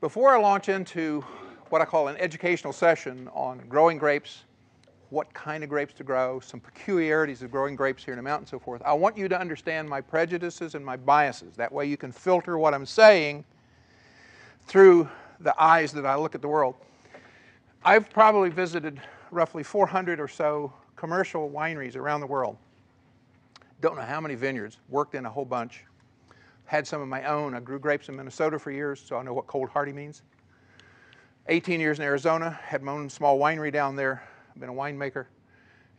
Before I launch into what I call an educational session on growing grapes, what kind of grapes to grow, some peculiarities of growing grapes here in the mountains and so forth, I want you to understand my prejudices and my biases. That way you can filter what I'm saying through the eyes that I look at the world. I've probably visited roughly 400 or so commercial wineries around the world. Don't know how many vineyards, worked in a whole bunch. Had some of my own. I grew grapes in Minnesota for years, so I know what cold hardy means. 18 years in Arizona, had my own small winery down there. I've been a winemaker,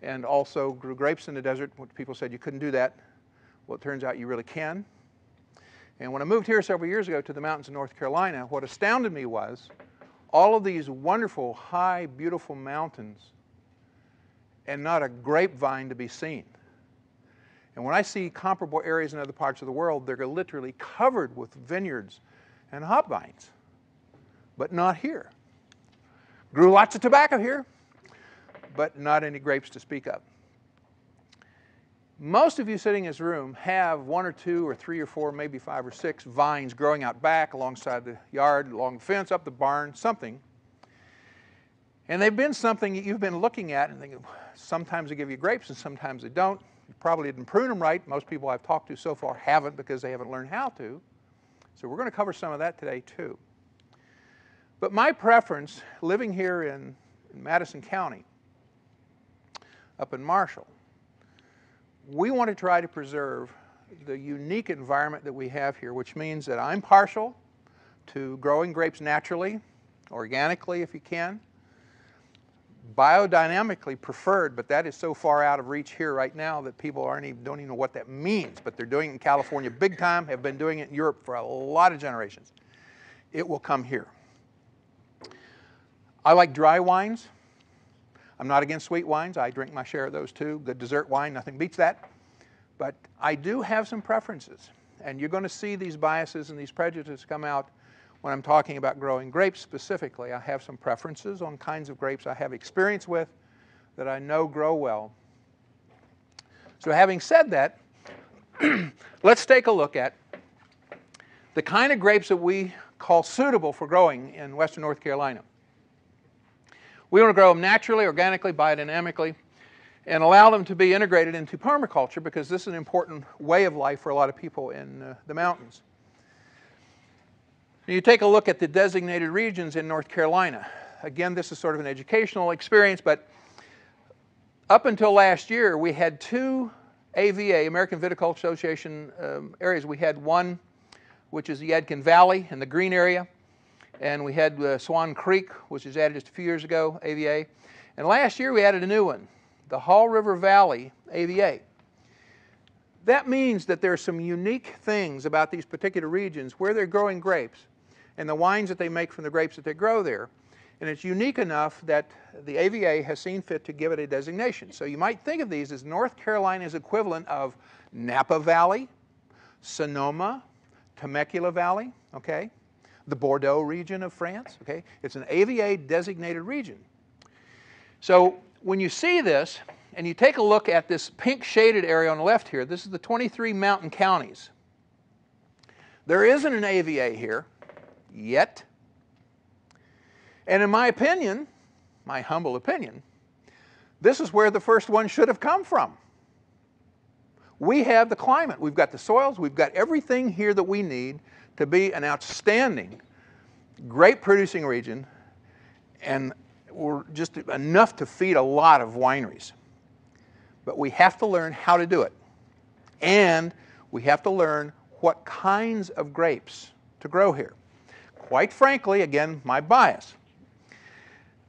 and also grew grapes in the desert. What people said you couldn't do that. Well, it turns out you really can. And when I moved here several years ago to the mountains of North Carolina, what astounded me was all of these wonderful, high, beautiful mountains and not a grapevine to be seen. And when I see comparable areas in other parts of the world, they're literally covered with vineyards and hop vines, but not here. Grew lots of tobacco here, but not any grapes to speak of. Most of you sitting in this room have 1 or 2 or 3 or 4, maybe 5 or 6 vines growing out back alongside the yard, along the fence, up the barn, something. And they've been something that you've been looking at and thinking, sometimes they give you grapes and sometimes they don't. You probably didn't prune them right. Most people I've talked to so far haven't because they haven't learned how to. So we're going to cover some of that today too. But my preference, living here in Madison County, up in Marshall, we want to try to preserve the unique environment that we have here, which means that I'm partial to growing grapes naturally, organically if you can, biodynamically preferred, but that is so far out of reach here right now that people don't even know what that means, but they're doing it in California big time, have been doing it in Europe for a lot of generations. It will come here. I like dry wines. I'm not against sweet wines. I drink my share of those too. Good dessert wine, nothing beats that. But I do have some preferences, and you're going to see these biases and these prejudices come out when I'm talking about growing grapes specifically. I have some preferences on kinds of grapes I have experience with that I know grow well. So having said that, let's take a look at the kind of grapes that we call suitable for growing in western North Carolina. We want to grow them naturally, organically, biodynamically, and allow them to be integrated into permaculture because this is an important way of life for a lot of people in the mountains. You take a look at the designated regions in North Carolina. Again, this is sort of an educational experience, but up until last year, we had 2 AVA, American Viticultural Association areas. We had one, which is the Yadkin Valley in the green area, and we had Swan Creek, which was added just a few years ago, AVA. And last year, we added a new one, the Hall River Valley AVA. That means that there are some unique things about these particular regions where they're growing grapes and the wines that they make from the grapes that they grow there. And it's unique enough that the AVA has seen fit to give it a designation. So you might think of these as North Carolina's equivalent of Napa Valley, Sonoma, Temecula Valley, okay? The Bordeaux region of France, okay? It's an AVA designated region. So when you see this, and you take a look at this pink shaded area on the left here, this is the 23 mountain counties. There isn't an AVA here yet. And in my opinion, my humble opinion, this is where the first one should have come from. We have the climate, we've got the soils, we've got everything here that we need to be an outstanding grape producing region, and we're just enough to feed a lot of wineries. But we have to learn how to do it. And we have to learn what kinds of grapes to grow here. Quite frankly, again, my bias.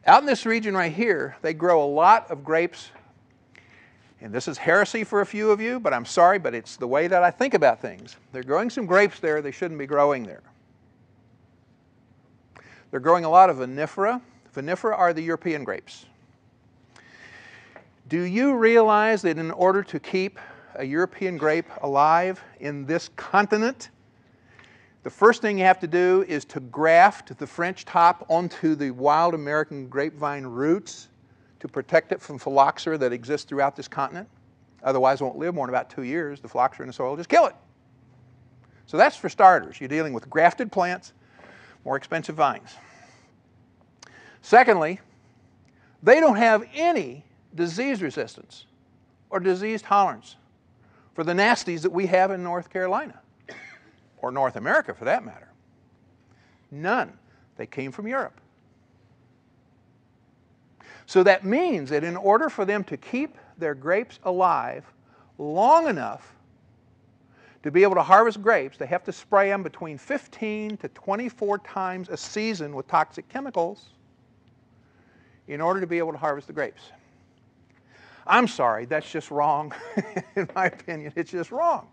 Out in this region right here, they grow a lot of grapes. And this is heresy for a few of you, but I'm sorry, but it's the way that I think about things. They're growing some grapes there they shouldn't be growing there. They're growing a lot of vinifera. Vinifera are the European grapes. Do you realize that in order to keep a European grape alive in this continent, the first thing you have to do is to graft the French top onto the wild American grapevine roots to protect it from phylloxera that exists throughout this continent? Otherwise, it won't live more than about 2 years. The phylloxera in the soil will just kill it. So that's for starters. You're dealing with grafted plants more expensive vines. Secondly, they don't have any disease resistance or disease tolerance for the nasties that we have in North Carolina, or North America for that matter. None. They came from Europe. So that means that in order for them to keep their grapes alive long enough to be able to harvest grapes, they have to spray them between 15 to 24 times a season with toxic chemicals in order to be able to harvest the grapes. I'm sorry, that's just wrong. In my opinion, it's just wrong.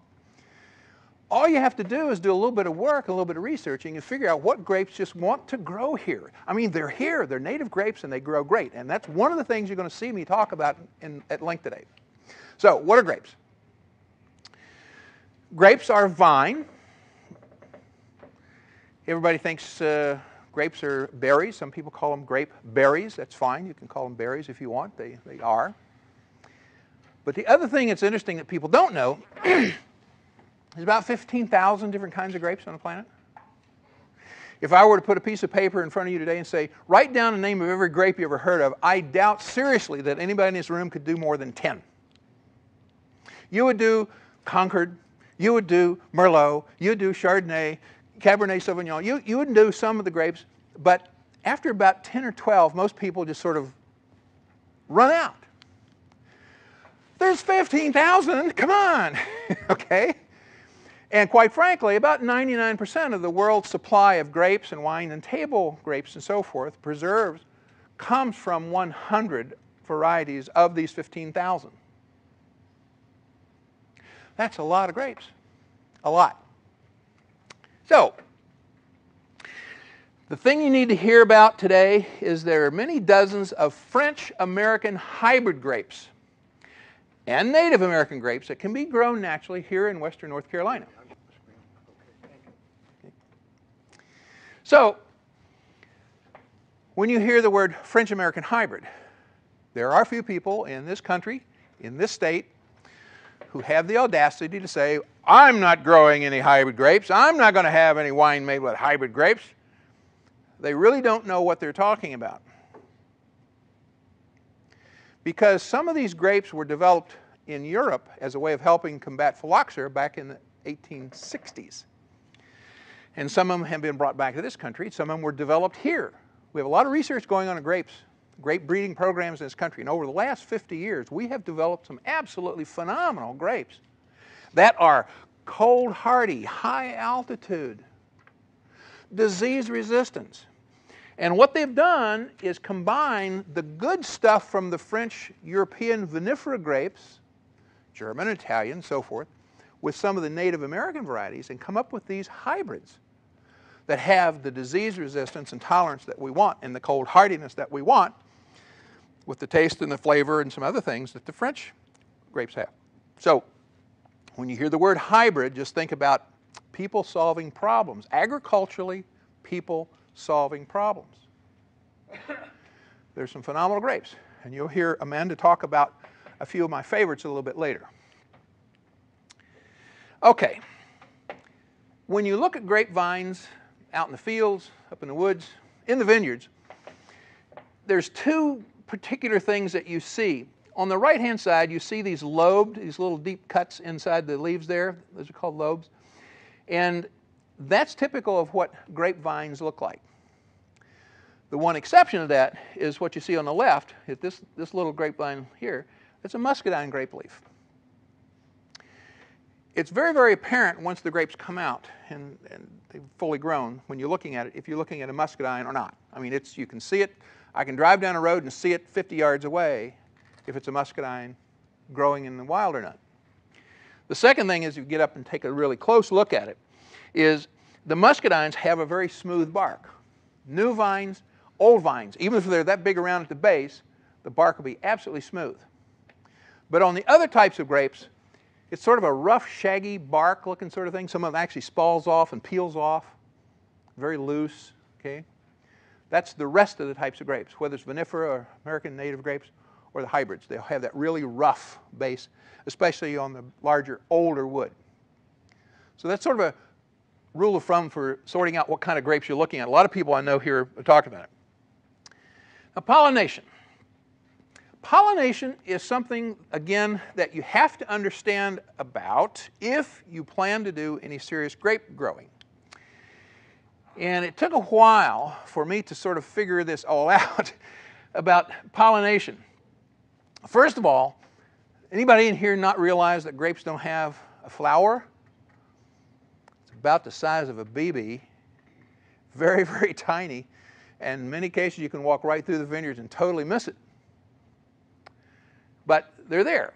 All you have to do is do a little bit of work, a little bit of researching, and figure out what grapes just want to grow here. I mean, they're here, they're native grapes, and they grow great. And that's one of the things you're going to see me talk about at length today. So, what are grapes? Grapes are vine. Everybody thinks grapes are berries. Some people call them grape berries. That's fine. You can call them berries if you want. They are. But the other thing that's interesting that people don't know is about 15,000 different kinds of grapes on the planet. If I were to put a piece of paper in front of you today and say, write down the name of every grape you ever heard of, I doubt seriously that anybody in this room could do more than 10. You would do Concord, you would do Merlot, you would do Chardonnay, Cabernet Sauvignon. You wouldn't do some of the grapes, but after about 10 or 12, most people just sort of run out. There's 15,000, come on, okay? And quite frankly, about 99% of the world's supply of grapes and wine and table grapes and so forth, preserves, comes from 100 varieties of these 15,000. That's a lot of grapes, a lot. So, the thing you need to hear about today is there are many dozens of French-American hybrid grapes and Native American grapes that can be grown naturally here in western North Carolina. So, when you hear the word French-American hybrid, there are a few people in this country, in this state, who have the audacity to say, I'm not growing any hybrid grapes. I'm not going to have any wine made with hybrid grapes. They really don't know what they're talking about. Because some of these grapes were developed in Europe as a way of helping combat phylloxera back in the 1860s. And some of them have been brought back to this country. Some of them were developed here. We have a lot of research going on in grapes, grape breeding programs in this country. And over the last 50 years, we have developed some absolutely phenomenal grapes that are cold hardy, high altitude, disease resistance. And what they've done is combine the good stuff from the French European vinifera grapes, German, Italian, so forth, with some of the Native American varieties and come up with these hybrids that have the disease resistance and tolerance that we want and the cold hardiness that we want with the taste and the flavor and some other things that the French grapes have. So when you hear the word hybrid, just think about people solving problems. Agriculturally, people solving problems. There's some phenomenal grapes, and you'll hear Amanda talk about a few of my favorites a little bit later. Okay, when you look at grapevines out in the fields, up in the woods, in the vineyards, there's two particular things that you see. On the right-hand side, you see these lobed, these little deep cuts inside the leaves there. Those are called lobes. And that's typical of what grapevines look like. The one exception to that is what you see on the left, this little grapevine here. It's a muscadine grape leaf. It's very, very apparent once the grapes come out and they've fully grown when you're looking at it, if you're looking at a muscadine or not. I mean, you can see it. I can drive down a road and see it 50 yards away if it's a muscadine growing in the wild or not. The second thing is you get up and take a really close look at it, is the muscadines have a very smooth bark. New vines, old vines, even if they're that big around at the base, the bark will be absolutely smooth. But on the other types of grapes, it's sort of a rough, shaggy bark looking sort of thing. Some of them actually spalls off and peels off, very loose, okay? That's the rest of the types of grapes, whether it's vinifera or American native grapes or the hybrids. They'll have that really rough base, especially on the larger, older wood. So that's sort of rule of thumb for sorting out what kind of grapes you're looking at. A lot of people I know here are talking about it. Now, pollination. Pollination is something, again, that you have to understand about if you plan to do any serious grape growing. And it took a while for me to sort of figure this all out about pollination. First of all, anybody in here not realize that grapes don't have a flower? It's about the size of a BB, very, very tiny, and in many cases you can walk right through the vineyards and totally miss it. But they're there.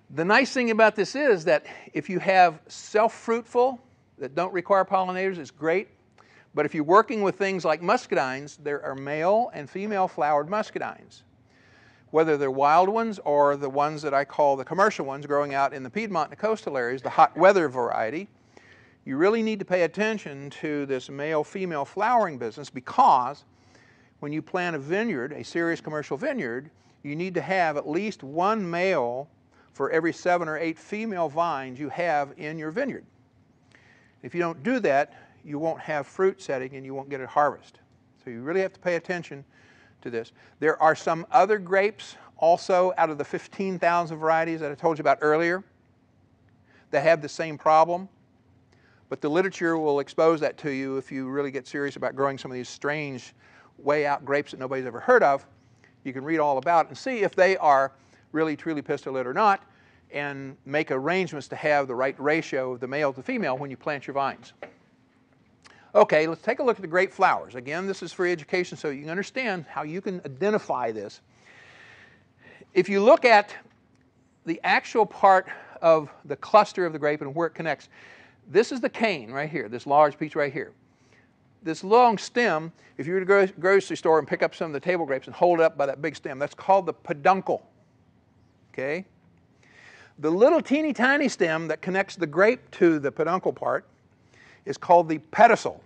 The nice thing about this is that if you have self-fruitful that don't require pollinators, it's great. But if you're working with things like muscadines, there are male and female flowered muscadines. Whether they're wild ones or the ones that I call the commercial ones growing out in the Piedmont and the coastal areas, the hot weather variety, you really need to pay attention to this male-female flowering business, because when you plant a vineyard, a serious commercial vineyard, you need to have at least one male for every 7 or 8 female vines you have in your vineyard. If you don't do that, you won't have fruit setting and you won't get a harvest. So you really have to pay attention to this. There are some other grapes also out of the 15,000 varieties that I told you about earlier that have the same problem. But the literature will expose that to you if you really get serious about growing some of these strange, way out grapes that nobody's ever heard of. You can read all about it and see if they are really truly pistillate or not, and make arrangements to have the right ratio of the male to female when you plant your vines. Okay, let's take a look at the grape flowers. Again, this is free education so you can understand how you can identify this. If you look at the actual part of the cluster of the grape and where it connects, this is the cane right here, this large piece right here. This long stem, if you were to go to the grocery store and pick up some of the table grapes and hold it up by that big stem, that's called the peduncle. Okay? The little teeny tiny stem that connects the grape to the peduncle part is called the pedicel.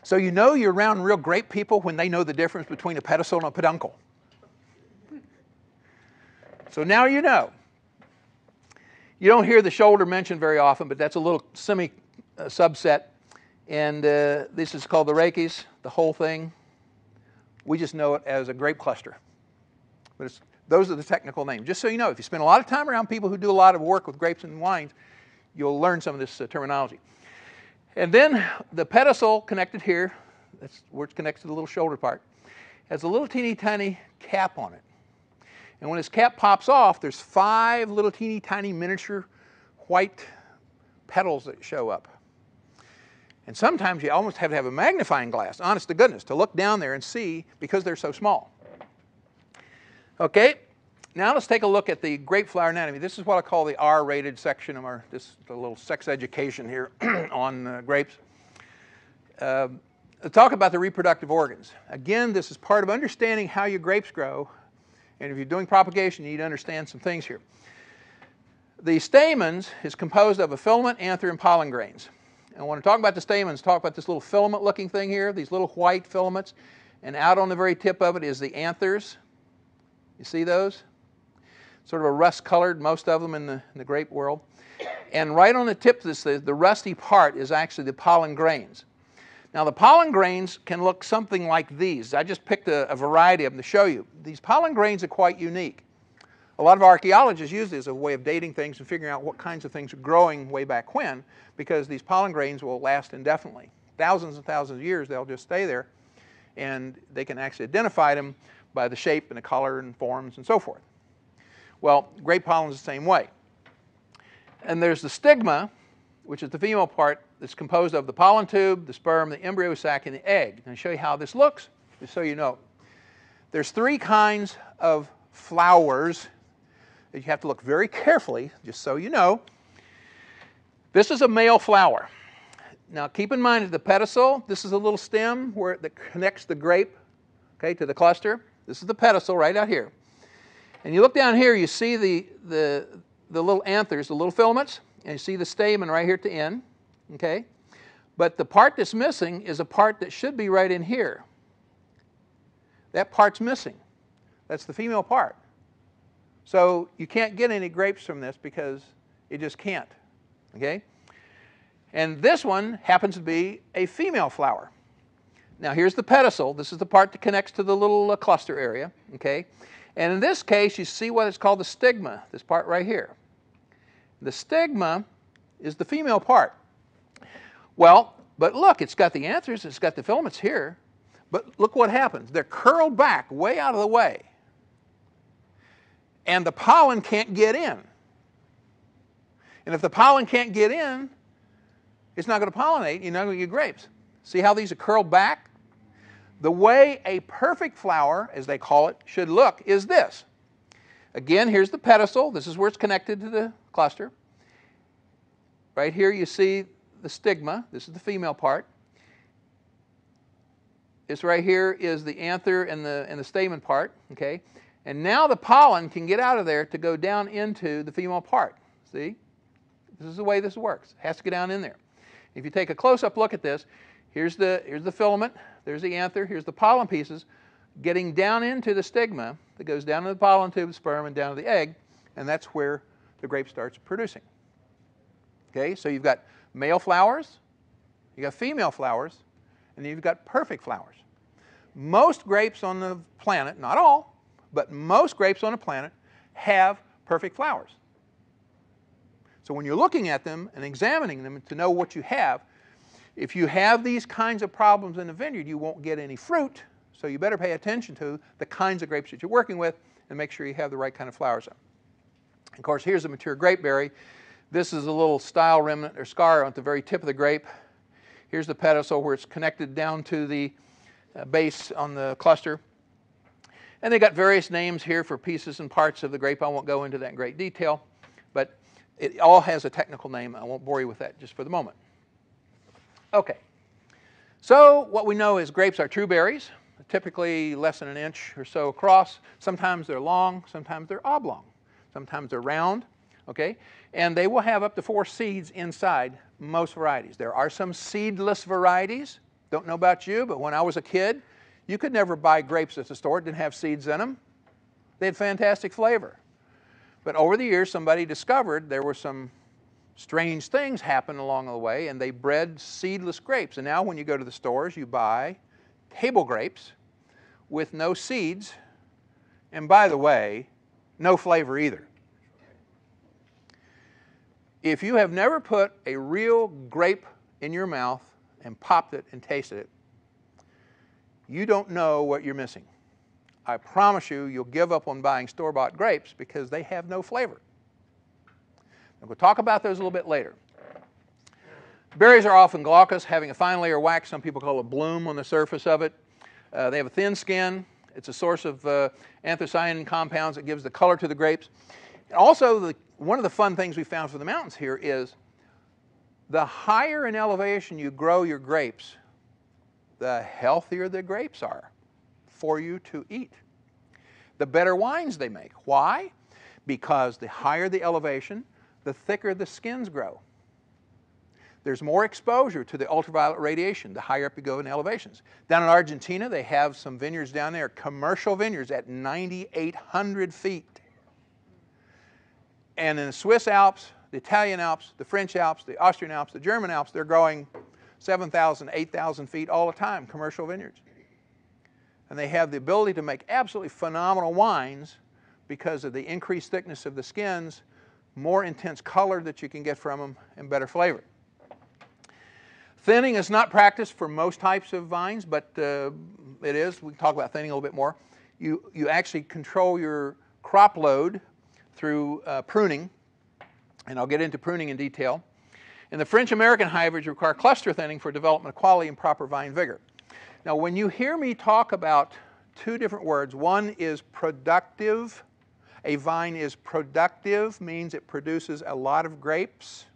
So you know you're around real grape people when they know the difference between a pedicel and a peduncle. So now you know. You don't hear the shoulder mentioned very often, but that's a little subset. And this is called the rachis, the whole thing. We just know it as a grape cluster. But those are the technical names. Just so you know, if you spend a lot of time around people who do a lot of work with grapes and wines, you'll learn some of this terminology. And then the pedicel connected here, that's where it's connected to the little shoulder part, has a little teeny tiny cap on it. And when this cap pops off, there's 5 little teeny tiny miniature white petals that show up. And sometimes you almost have to have a magnifying glass, honest to goodness, to look down there and see, because they're so small. Okay, now let's take a look at the grape flower anatomy. This is what I call the R-rated section of our, this the little sex education here on grapes. Let's talk about the reproductive organs. Again, this is part of understanding how your grapes grow. And if you're doing propagation, you need to understand some things here. The stamens is composed of a filament, anther, and pollen grains. And when I talk about the stamens, talk about this little filament-looking thing here, these little white filaments. And out on the very tip of it is the anthers. You see those? Sort of a rust-colored, most of them in the grape world. And right on the tip of this, the rusty part is actually the pollen grains. Now the pollen grains can look something like these. I just picked a variety of them to show you. These pollen grains are quite unique. A lot of archaeologists use this as a way of dating things and figuring out what kinds of things are growing way back when, because these pollen grains will last indefinitely. Thousands and thousands of years they'll just stay there, and they can actually identify them by the shape and the color and forms and so forth. Well, grape pollen is the same way. And there's the stigma, which is the female part that's composed of the pollen tube, the sperm, the embryo sac, and the egg. And I'll show you how this looks, just so you know. There's 3 kinds of flowers that you have to look very carefully, just so you know. This is a male flower. Now keep in mind that the pedicel, this is a little stem that connects the grape, okay, to the cluster. This is the pedicel right out here. And you look down here, you see the little anthers, the little filaments, and you see the stamen right here at the end, okay? But the part that's missing is a part that should be right in here. That part's missing. That's the female part. So you can't get any grapes from this because It just can't, okay? And this one happens to be a female flower. Now here's the pedicel. This is the part that connects to the little cluster area, okay? And in this case, you see what is called the stigma, this part right here. The stigma is the female part. Well, but look, it's got the anthers, it's got the filaments here, but look what happens. They're curled back way out of the way. And the pollen can't get in. And if the pollen can't get in, it's not going to pollinate, you're not going to get grapes. See how these are curled back? The way a perfect flower, as they call it, should look is this. Again, here's the pedicel. This is where it's connected to the cluster. Right here you see the stigma. This is the female part. This right here is the anther and the stamen part, okay? And now the pollen can get out of there to go down into the female part. See? This is the way this works. It has to get down in there. If you take a close-up look at this, here's the filament, there's the anther, here's the pollen pieces getting down into the stigma that goes down to the pollen tube, the sperm, and down to the egg, and that's where the grape starts producing. Okay, so you've got male flowers, you've got female flowers, and then you've got perfect flowers. Most grapes on the planet, not all, but most grapes on the planet have perfect flowers. So when you're looking at them and examining them to know what you have, if you have these kinds of problems in the vineyard, you won't get any fruit. So you better pay attention to the kinds of grapes that you're working with and make sure you have the right kind of flowers on. Of course, here's a mature grape berry. This is a little style remnant or scar at the very tip of the grape. Here's the pedicel where it's connected down to the base on the cluster. And they got various names here for pieces and parts of the grape. I won't go into that in great detail, but it all has a technical name. I won't bore you with that just for the moment. Okay, so what we know is grapes are true berries, typically less than an inch or so across. Sometimes they're long, sometimes they're oblong, sometimes they're round, okay? And they will have up to 4 seeds inside most varieties. There are some seedless varieties. Don't know about you, but when I was a kid, you could never buy grapes at the store that didn't have seeds in them. They had fantastic flavor. But over the years, somebody discovered there were some strange things happen along the way, and they bred seedless grapes. And now when you go to the stores, you buy table grapes with no seeds, and by the way, no flavor either. If you have never put a real grape in your mouth and popped it and tasted it, you don't know what you're missing. I promise you, you'll give up on buying store-bought grapes because they have no flavor. And we'll talk about those a little bit later. Berries are often glaucous, having a fine layer of wax. Some people call it bloom on the surface of it. They have a thin skin. It's a source of anthocyanin compounds that gives the color to the grapes. And also, one of the fun things we found for the mountains here is the higher in elevation you grow your grapes, the healthier the grapes are for you to eat. The better wines they make. Why? Because the higher the elevation, the thicker the skins grow. There's more exposure to the ultraviolet radiation the higher up you go in elevations. Down in Argentina, they have some vineyards down there, commercial vineyards at 9,800 feet. And in the Swiss Alps, the Italian Alps, the French Alps, the Austrian Alps, the German Alps, they're growing 7,000, 8,000 feet all the time, commercial vineyards. And they have the ability to make absolutely phenomenal wines because of the increased thickness of the skins, more intense color that you can get from them, and better flavor. Thinning is not practiced for most types of vines, but it is. We can talk about thinning a little bit more. You actually control your crop load through pruning, and I'll get into pruning in detail. And the French-American hybrids require cluster thinning for development of quality and proper vine vigor. Now, when you hear me talk about 2 different words, one is productive. A vine is productive, means it produces a lot of grapes.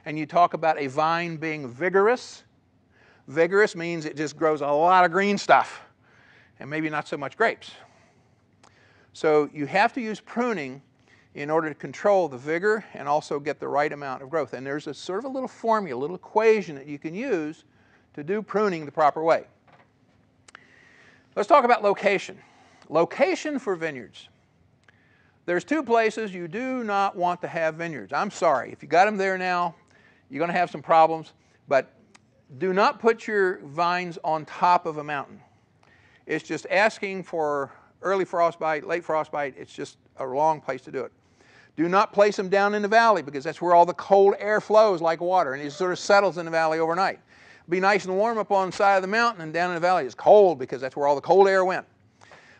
And you talk about a vine being vigorous. Vigorous means it just grows a lot of green stuff and maybe not so much grapes. So you have to use pruning in order to control the vigor and also get the right amount of growth. And there's a sort of a little formula, a little equation that you can use to do pruning the proper way. Let's talk about location. Location for vineyards. There's two places you do not want to have vineyards. I'm sorry, if you got them there now, you're going to have some problems, but do not put your vines on top of a mountain. It's just asking for early frostbite, late frostbite. It's just a wrong place to do it. Do not place them down in the valley, because that's where all the cold air flows like water, and it sort of settles in the valley overnight. Be nice and warm up on the side of the mountain, and down in the valley it's cold, because that's where all the cold air went.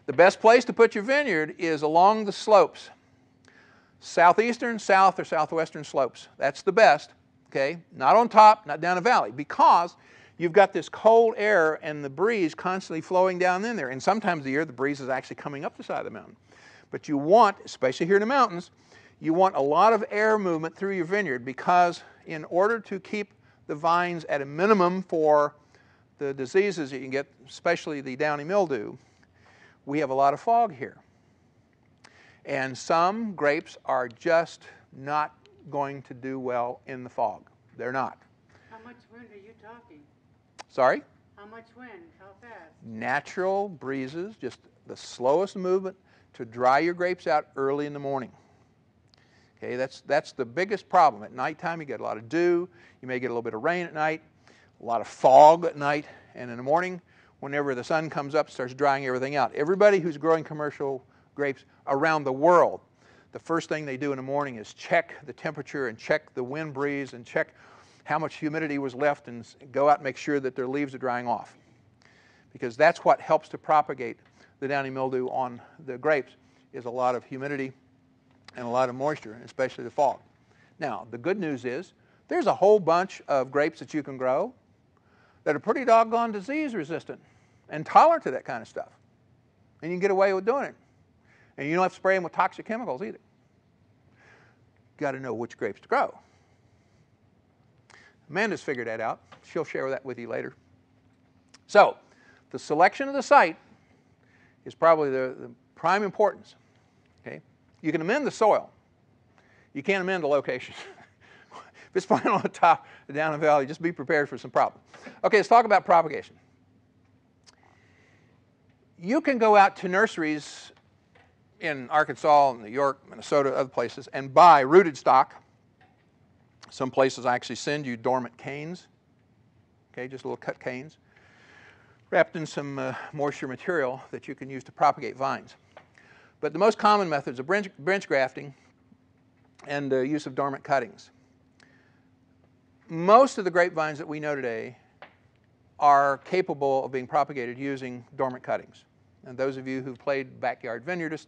The best place to put your vineyard is along the slopes. Southeastern, south, or southwestern slopes. That's the best, okay? Not on top, not down a valley, because you've got this cold air and the breeze constantly flowing down in there. And sometimes of the year, the breeze is actually coming up the side of the mountain. But you want, especially here in the mountains, you want a lot of air movement through your vineyard, because in order to keep the vines at a minimum for the diseases that you can get, especially the downy mildew, we have a lot of fog here. And some grapes are just not going to do well in the fog. They're not. How much wind are you talking? Sorry? How much wind? How fast? Natural breezes, just the slowest movement to dry your grapes out early in the morning. Okay, that's the biggest problem. At nighttime, you get a lot of dew. You may get a little bit of rain at night, a lot of fog at night, and in the morning, whenever the sun comes up, it starts drying everything out. Everybody who's growing commercial grapes around the world, the first thing they do in the morning is check the temperature and check the wind breeze and check how much humidity was left, and go out and make sure that their leaves are drying off. Because that's what helps to propagate the downy mildew on the grapes, is a lot of humidity and a lot of moisture, and especially the fog. Now, the good news is there's a whole bunch of grapes that you can grow that are pretty doggone disease resistant and tolerant to that kind of stuff. And you can get away with doing it. And you don't have to spray them with toxic chemicals either. Got to know which grapes to grow. Amanda's figured that out. She'll share that with you later. So, the selection of the site is probably the prime importance. Okay? You can amend the soil. You can't amend the location. If it's planted on the top or down the valley, just be prepared for some problems. Okay, let's talk about propagation. You can go out to nurseries in Arkansas, New York, Minnesota, other places, and buy rooted stock. Some places actually send you dormant canes, okay, just little cut canes, wrapped in some moisture material that you can use to propagate vines. But the most common methods are branch grafting and use of dormant cuttings. Most of the grapevines that we know today are capable of being propagated using dormant cuttings. And those of you who've played backyard vineyardist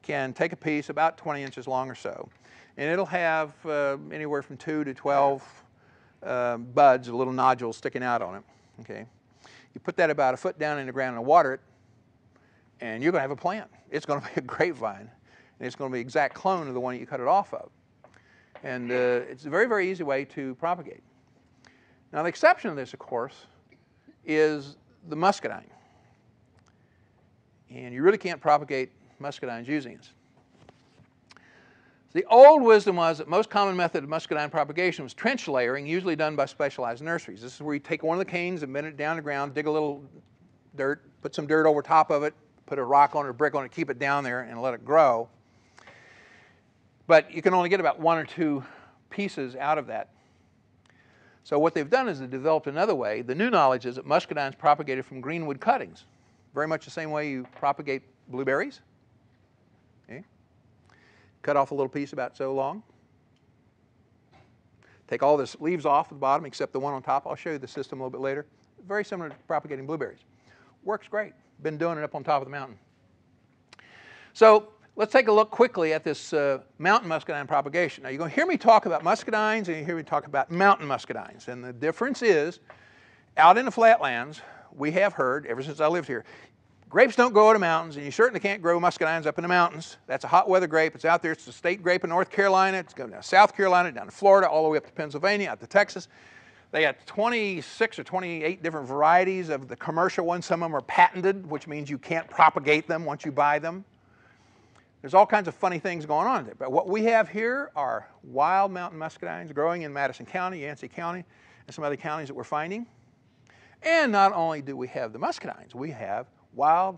can take a piece about 20 inches long or so, and it'll have anywhere from 2 to 12 buds, little nodules sticking out on it. Okay, you put that about a foot down in the ground and water it, and you're going to have a plant. It's going to be a grapevine, and it's going to be an exact clone of the one you cut it off of. And it's a very, very easy way to propagate. Now, the exception of this, of course, is the muscadine. And you really can't propagate muscadines using this. The old wisdom was that most common method of muscadine propagation was trench layering, usually done by specialized nurseries. This is where you take one of the canes and bend it down the ground, dig a little dirt, put some dirt over top of it, put a rock on it, a brick on it, keep it down there, and let it grow. But you can only get about 1 or 2 pieces out of that. So what they've done is they've developed another way. The new knowledge is that muscadine is propagated from greenwood cuttings, very much the same way you propagate blueberries. Okay. Cut off a little piece about so long. Take all the leaves off the bottom except the one on top. I'll show you the system a little bit later. Very similar to propagating blueberries. Works great. Been doing it up on top of the mountain. So let's take a look quickly at this mountain muscadine propagation. Now you're going to hear me talk about muscadines and you hear me talk about mountain muscadines. And the difference is, out in the flatlands, we have heard, ever since I lived here, grapes don't grow in the mountains, and you certainly can't grow muscadines up in the mountains. That's a hot weather grape. It's out there. It's the state grape in North Carolina. It's going down to South Carolina, down to Florida, all the way up to Pennsylvania, out to Texas. They got 26 or 28 different varieties of the commercial ones. Some of them are patented, which means you can't propagate them once you buy them. There's all kinds of funny things going on there. But what we have here are wild mountain muscadines growing in Madison County, Yancey County, and some other counties that we're finding. And not only do we have the muscadines, we have wild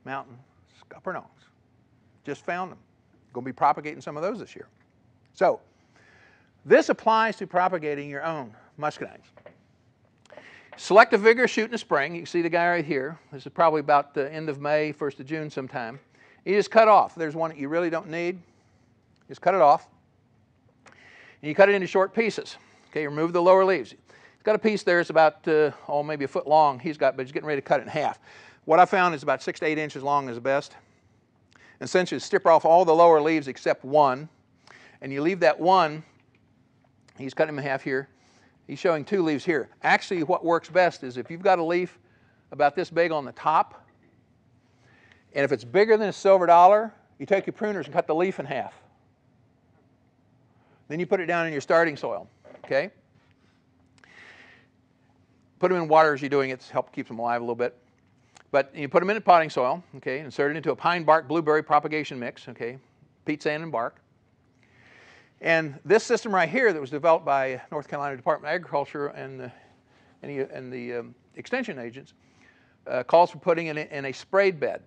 mountain scuppernongs. Just found them. Going to be propagating some of those this year. So this applies to propagating your own muscadines. Select a vigorous shoot in the spring. You can see the guy right here. This is probably about the end of May, 1st of June sometime. You just cut off. There's one that you really don't need. Just cut it off. And you cut it into short pieces. Okay, remove the lower leaves. He's got a piece there. It's about, maybe a foot long. But he's getting ready to cut it in half. What I found is about 6 to 8 inches long is the best. And essentially, strip off all the lower leaves except one. And you leave that one. He's cutting him in half here. He's showing 2 leaves here. Actually, what works best is if you've got a leaf about this big on the top, and if it's bigger than a silver dollar, you take your pruners and cut the leaf in half. Then you put it down in your starting soil, okay? Put them in water as you're doing it to help keep them alive a little bit. But you put them in potting soil, okay, insert it into a pine bark blueberry propagation mix, okay, peat, sand, and bark. And this system right here that was developed by North Carolina Department of Agriculture and the extension agents calls for putting it in a sprayed bed.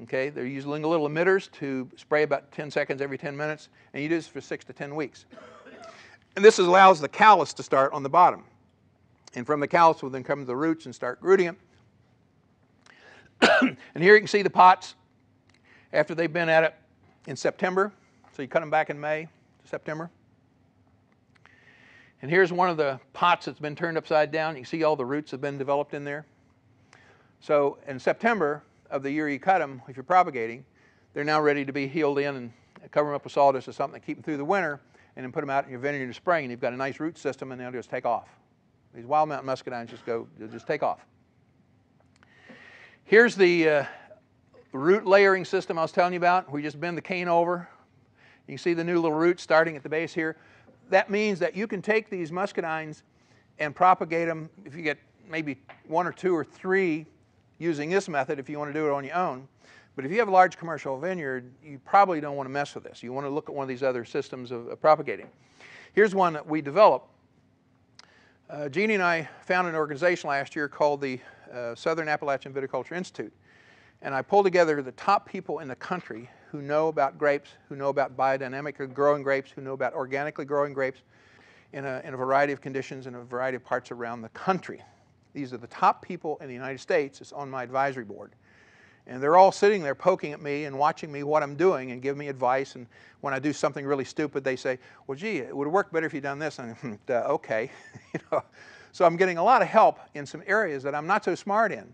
Okay, they're using little emitters to spray about 10 seconds every 10 minutes, and you do this for 6 to 10 weeks. And this allows the callus to start on the bottom. And from the callus will then come the roots and start rooting them. And here you can see the pots after they've been at it in September. So you cut them back in May. September. And here's one of the pots that's been turned upside down. You can see all the roots have been developed in there. So in September of the year you cut them, if you're propagating, they're now ready to be healed in and cover them up with sawdust or something to keep them through the winter, and then put them out in your vineyard in the spring, and you've got a nice root system, and they'll just take off. These wild mountain muscadines just take off. Here's the root layering system I was telling you about. We just bend the cane over. You can see the new little roots starting at the base here. That means that you can take these muscadines and propagate them if you get maybe 1 or 2 or 3 using this method if you want to do it on your own. But if you have a large commercial vineyard, you probably don't want to mess with this. You want to look at one of these other systems of propagating. Here's one that we developed. Jeannie and I founded an organization last year called the Southern Appalachian Viticulture Institute. And I pulled together the top people in the country who know about grapes, who know about biodynamically growing grapes, who know about organically growing grapes in a variety of conditions in a variety of parts around the country. These are the top people in the United States. It's on my advisory board. And they're all sitting there poking at me and watching me what I'm doing and giving me advice. And when I do something really stupid, they say, well, gee, it would have worked better if you'd done this. And okay. So I'm getting a lot of help in some areas that I'm not so smart in.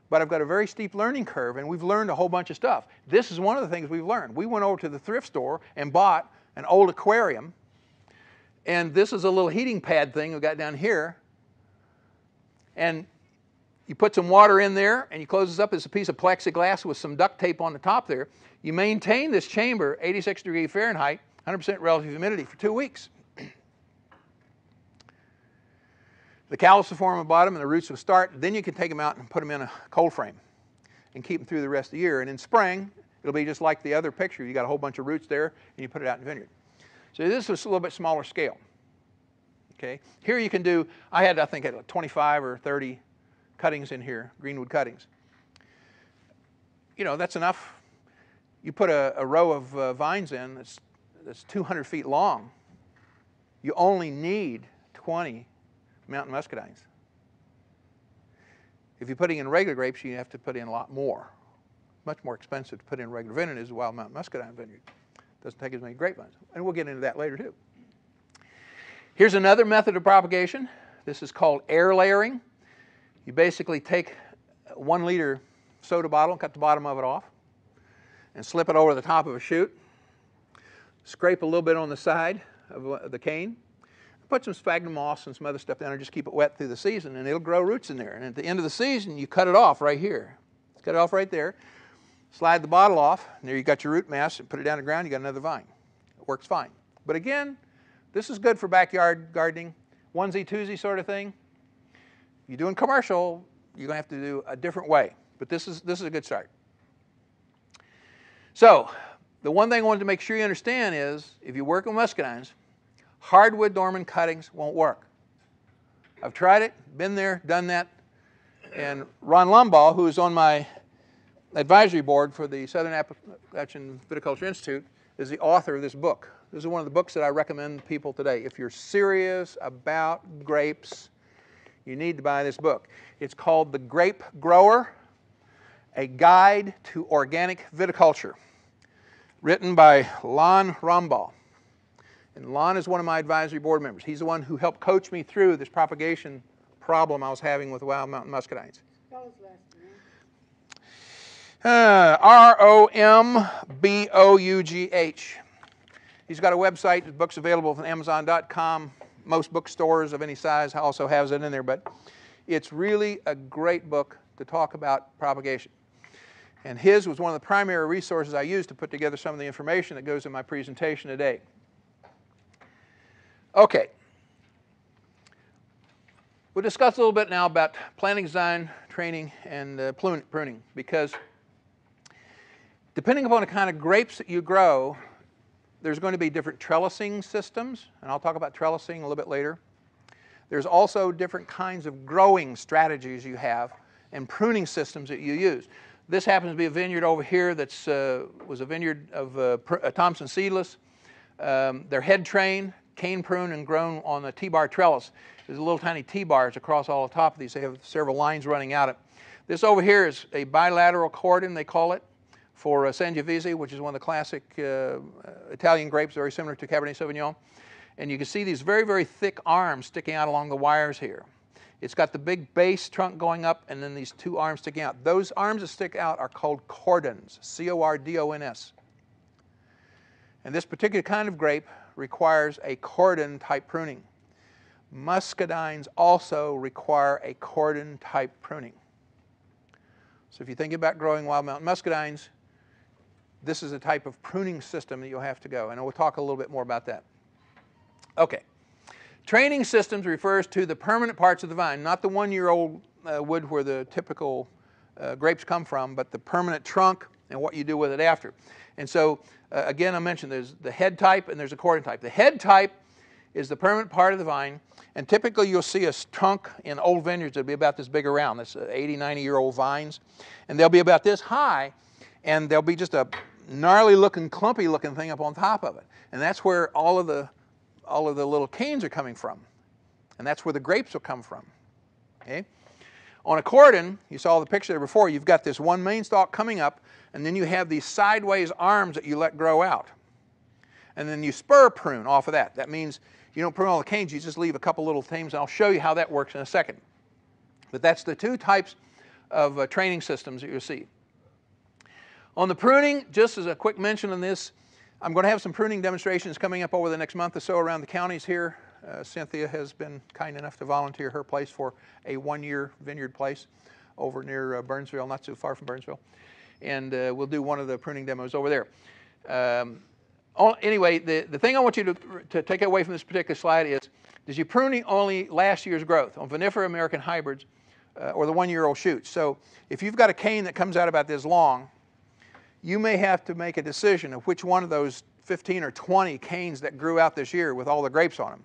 But I've got a very steep learning curve, and we've learned a whole bunch of stuff. This is one of the things we've learned. We went over to the thrift store and bought an old aquarium, and this is a little heating pad thing we got down here. And you put some water in there, and you close this up. It's a piece of plexiglass with some duct tape on the top there. You maintain this chamber, 86 degrees Fahrenheit, 100% relative humidity for 2 weeks. The callus will form at the bottom and the roots will start. Then you can take them out and put them in a cold frame and keep them through the rest of the year. And in spring, it'll be just like the other picture. You got a whole bunch of roots there, and you put it out in the vineyard. So this is a little bit smaller scale. Okay. Here you can do, I think, 25 or 30 cuttings in here, greenwood cuttings. You know, that's enough. You put a row of vines in that's 200 feet long. You only need 20 mountain muscadines. If you're putting in regular grapes, you have to put in a lot more. Much more expensive to put in regular vineyard is a wild mountain muscadine vineyard. Doesn't take as many grapevines. And we'll get into that later too. Here's another method of propagation. This is called air layering. You basically take a 1 liter soda bottle, cut the bottom of it off, and slip it over the top of a chute. Scrape a little bit on the side of the cane. Put some sphagnum moss and some other stuff down there, just keep it wet through the season, and it'll grow roots in there. And at the end of the season, you cut it off right here. Cut it off right there. Slide the bottle off, and there you got your root mass, and put it down the ground, you got another vine. It works fine. But again, this is good for backyard gardening, onesie, twosie sort of thing. You're doing commercial, you're going to have to do a different way. But this is a good start. So, the one thing I wanted to make sure you understand is, if you work with muscadines, hardwood dormant cuttings won't work. I've tried it, been there, done that. And Ron Lumbaugh, who's on my advisory board for the Southern Appalachian Viticulture Institute, is the author of this book. This is one of the books that I recommend people today. If you're serious about grapes, you need to buy this book. It's called The Grape Grower, A Guide to Organic Viticulture, written by Lon Romball. And Lon is one of my advisory board members. He's the one who helped coach me through this propagation problem I was having with wild mountain muscadines. Spell his last name. Romboughh. He's got a website. The book's available from Amazon.com. Most bookstores of any size also has it in there, but it's really a great book to talk about propagation. And his was one of the primary resources I used to put together some of the information that goes in my presentation today. Okay. We'll discuss a little bit now about planting design, training, and pruning, because depending upon the kind of grapes that you grow, there's going to be different trellising systems, and I'll talk about trellising a little bit later. There's also different kinds of growing strategies you have and pruning systems that you use. This happens to be a vineyard over here that was a vineyard of Thompson seedless. They're head trained, cane pruned, and grown on a T-bar trellis. There's little tiny T-bars across all the top of these. They have several lines running out of it. This over here is a bilateral cordon, they call it, for Sangiovese, which is one of the classic Italian grapes, very similar to Cabernet Sauvignon. And you can see these very, very thick arms sticking out along the wires here. It's got the big base trunk going up and then these two arms sticking out. Those arms that stick out are called cordons, C-O-R-D-O-N-S. And this particular kind of grape requires a cordon type pruning. Muscadines also require a cordon type pruning. So if you think about growing wild mountain muscadines, this is a type of pruning system that you'll have to go, and we'll talk a little bit more about that. Okay. Training systems refers to the permanent parts of the vine, not the one-year-old wood where the typical grapes come from, but the permanent trunk and what you do with it after. And so, again, I mentioned there's the head type and there's a cordon type. The head type is the permanent part of the vine, and typically you'll see a trunk in old vineyards that'll be about this big around, this 80, 90-year-old vines, and they'll be about this high, and there'll be just a gnarly-looking, clumpy-looking thing up on top of it. And that's where all of the little canes are coming from. And that's where the grapes will come from. Okay? On a cordon, you saw the picture there before, you've got this one main stalk coming up, and then you have these sideways arms that you let grow out. And then you spur prune off of that. That means you don't prune all the canes, you just leave a couple little things, and I'll show you how that works in a second. But that's the two types of training systems that you'll see. On the pruning, just as a quick mention on this, I'm going to have some pruning demonstrations coming up over the next month or so around the counties here. Cynthia has been kind enough to volunteer her place for a one-year vineyard place over near Burnsville, not too far from Burnsville. And we'll do one of the pruning demos over there. Anyway, the thing I want you to take away from this particular slide is you're pruning only last year's growth on vinifera American hybrids or the one-year-old shoots. So if you've got a cane that comes out about this long, you may have to make a decision of which one of those 15 or 20 canes that grew out this year with all the grapes on them,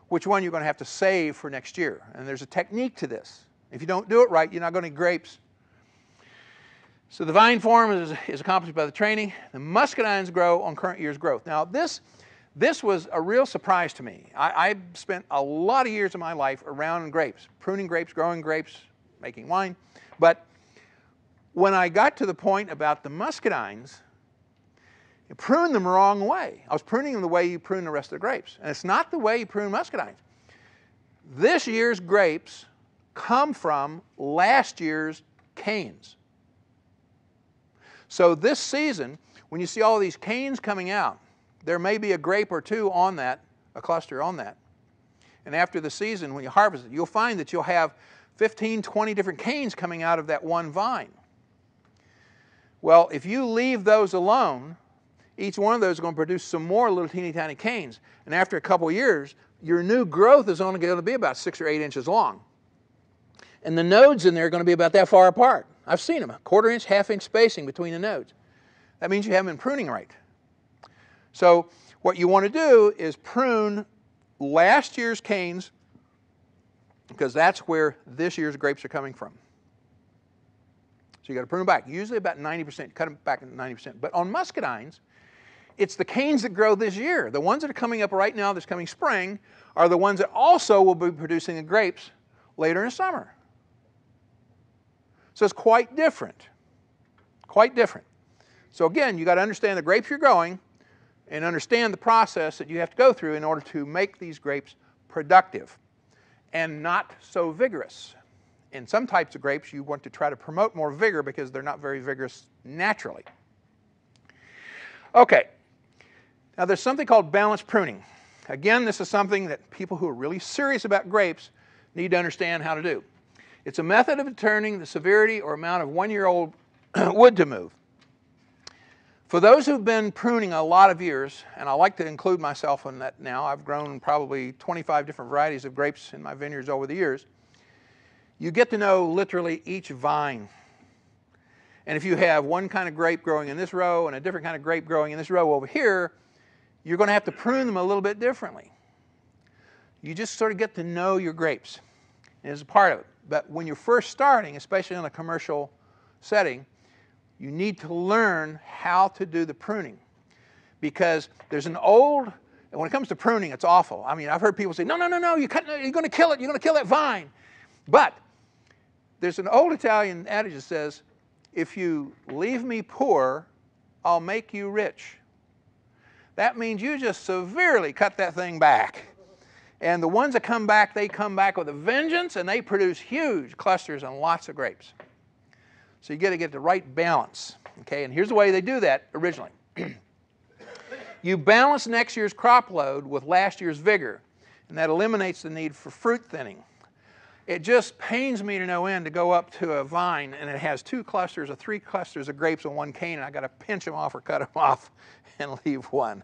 which one you're going to have to save for next year. And there's a technique to this. If you don't do it right, you're not going to get grapes. So the vine form is accomplished by the training. The muscadines grow on current year's growth. Now this was a real surprise to me. I spent a lot of years of my life around grapes, pruning grapes, growing grapes, making wine. But when I got to the point about the muscadines, you prune them the wrong way. I was pruning them the way you prune the rest of the grapes. And it's not the way you prune muscadines. This year's grapes come from last year's canes. So this season, when you see all these canes coming out, there may be a grape or two on that, a cluster on that. And after the season, when you harvest it, you'll find that you'll have 15, 20 different canes coming out of that one vine. Well, if you leave those alone, each one of those is going to produce some more little teeny tiny canes. And after a couple of years, your new growth is only going to be about 6 or 8 inches long. And the nodes in there are going to be about that far apart. I've seen them, a 1/4 inch, 1/2 inch spacing between the nodes. That means you haven't been pruning right. So what you want to do is prune last year's canes, because that's where this year's grapes are coming from. So you got to prune them back, usually about 90%, cut them back at 90%. But on muscadines, it's the canes that grow this year. The ones that are coming up right now, this coming spring, are the ones that also will be producing the grapes later in the summer. So it's quite different. Quite different. So again, you got to understand the grapes you're growing and understand the process that you have to go through in order to make these grapes productive and not so vigorous. In some types of grapes, you want to try to promote more vigor because they're not very vigorous naturally. Okay, now there's something called balanced pruning. Again, this is something that people who are really serious about grapes need to understand how to do. It's a method of determining the severity or amount of one-year-old wood to move. For those who've been pruning a lot of years, and I like to include myself in that now, I've grown probably 25 different varieties of grapes in my vineyards over the years, you get to know literally each vine. And if you have one kind of grape growing in this row and a different kind of grape growing in this row over here, you're going to have to prune them a little bit differently. You just sort of get to know your grapes as a part of it. But when you're first starting, especially in a commercial setting, you need to learn how to do the pruning. Because there's an old, and when it comes to pruning, it's awful. I mean, I've heard people say, no, you're going to kill it, you're going to kill that vine. But there's an old Italian adage that says, if you leave me poor, I'll make you rich. That means you just severely cut that thing back. And the ones that come back, they come back with a vengeance, and they produce huge clusters and lots of grapes. So you got to get the right balance. Okay, and here's the way they do that originally. You balance next year's crop load with last year's vigor, and that eliminates the need for fruit thinning. It just pains me to no end to go up to a vine and it has 2 clusters or 3 clusters of grapes on one cane, and I got to pinch them off or cut them off and leave one.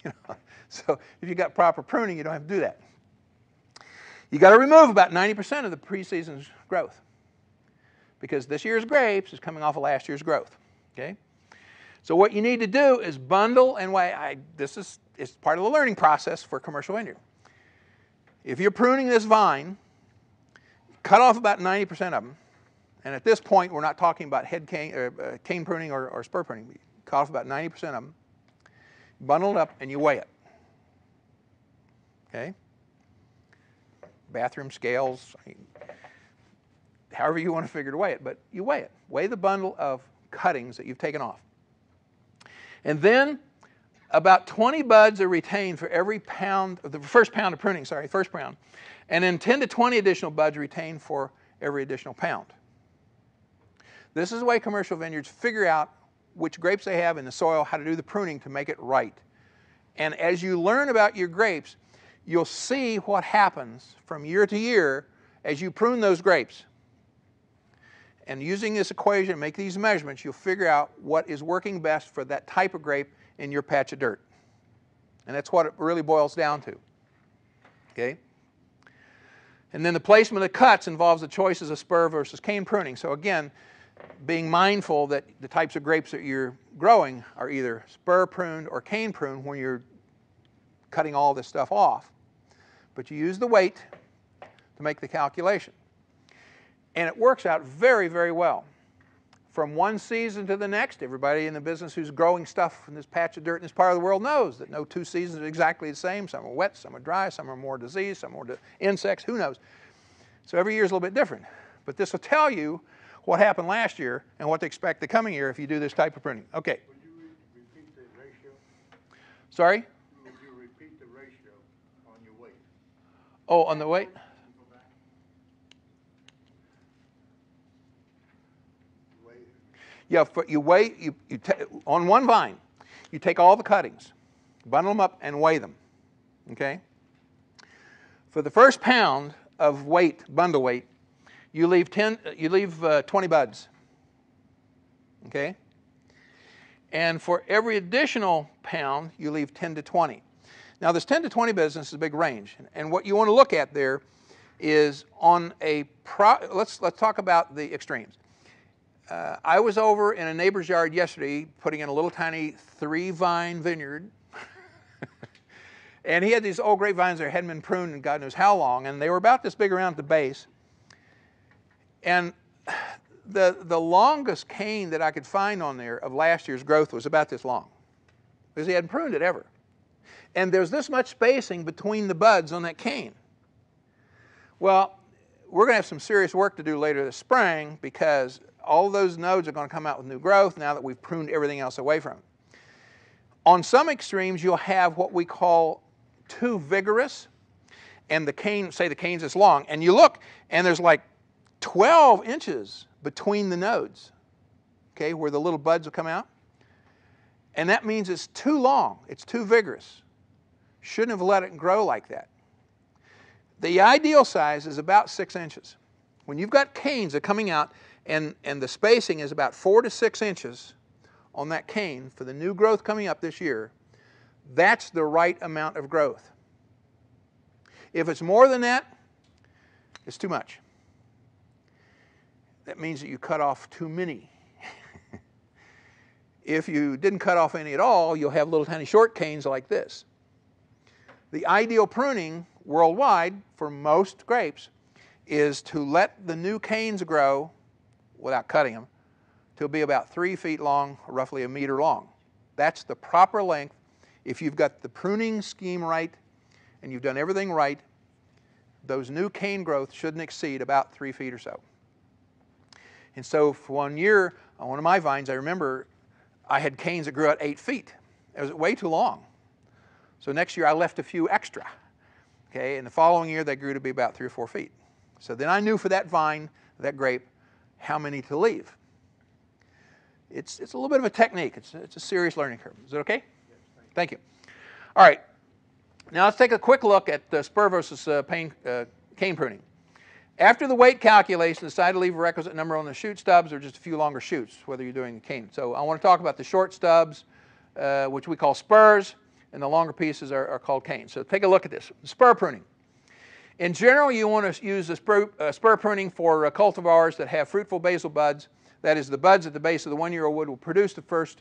You know? So if you got proper pruning, you don't have to do that. You got to remove about 90% of the preseason's growth, because this year's grapes is coming off of last year's growth. Okay? So what you need to do is bundle and weigh. This is part of the learning process for commercial vineyard. If you're pruning this vine, cut off about 90% of them. And at this point, we're not talking about head cane pruning or spur pruning. You cut off about 90% of them, bundle it up, and you weigh it. Okay? Bathroom scales, however you want to figure to weigh it, but you weigh it. Weigh the bundle of cuttings that you've taken off. And then about 20 buds are retained for every pound, the first pound of pruning, first pound. And then 10 to 20 additional buds retained for every additional pound. This is the way commercial vineyards figure out which grapes they have in the soil, how to do the pruning to make it right. And as you learn about your grapes, you'll see what happens from year to year as you prune those grapes. And using this equation, make these measurements, you'll figure out what is working best for that type of grape in your patch of dirt. And that's what it really boils down to. Okay? And then the placement of the cuts involves the choices of spur versus cane pruning. So again, being mindful that the types of grapes that you're growing are either spur pruned or cane pruned when you're cutting all this stuff off. But you use the weight to make the calculation. And it works out very, very well. From one season to the next, everybody in the business who's growing stuff in this patch of dirt in this part of the world knows that no 2 seasons are exactly the same. Some are wet, some are dry, some are more diseased, some are more insects, who knows. So every year is a little bit different. But this will tell you what happened last year and what to expect the coming year if you do this type of pruning. Okay. Would you repeat the ratio? Sorry? Would you repeat the ratio on your weight? Oh, on the weight? Yeah, you weigh, on one vine, you take all the cuttings, bundle them up, and weigh them. Okay? For the first pound of weight, bundle weight, you leave 20 buds. Okay? And for every additional pound, you leave 10 to 20. Now, this 10 to 20 business is a big range, and what you want to look at there is on a let's talk about the extremes. I was over in a neighbor's yard yesterday putting in a little tiny 3-vine vineyard. And he had these old grapevines that hadn't been pruned in God knows how long, and they were about this big around at the base. And the longest cane that I could find on there of last year's growth was about this long. because he hadn't pruned it ever. And there's this much spacing between the buds on that cane. Well, we're going to have some serious work to do later this spring because all those nodes are going to come out with new growth now that we've pruned everything else away from it. On some extremes, you'll have what we call too vigorous, and the cane, say the cane's this long, and you look, and there's like 12 inches between the nodes, okay, where the little buds will come out. And that means it's too long, it's too vigorous. Shouldn't have let it grow like that. The ideal size is about 6 inches. When you've got canes that are coming out and the spacing is about 4 to 6 inches on that cane for the new growth coming up this year, that's the right amount of growth. If it's more than that, it's too much. That means that you cut off too many. If you didn't cut off any at all, you'll have little tiny short canes like this. The ideal pruning worldwide for most grapes is to let the new canes grow without cutting them to be about 3 feet long, roughly a meter long. That's the proper length. If you've got the pruning scheme right and you've done everything right, those new cane growth shouldn't exceed about 3 feet or so. And so for 1 year, on one of my vines, I remember I had canes that grew out 8 feet. It was way too long. So next year I left a few extra. Okay, and the following year they grew to be about 3 or 4 feet. So then I knew for that vine, that grape, how many to leave. It's a little bit of a technique. It's a serious learning curve. Is it okay? Yes, thank you. All right. Now let's take a quick look at spur versus cane pruning. After the weight calculation, decide to leave a requisite number on the shoot stubs or just a few longer shoots, whether you're doing the cane. So I want to talk about the short stubs, which we call spurs, and the longer pieces are called canes. So take a look at this. Spur pruning. In general, you want to use the spur pruning for cultivars that have fruitful basal buds. That is, the buds at the base of the one-year-old wood will produce the first,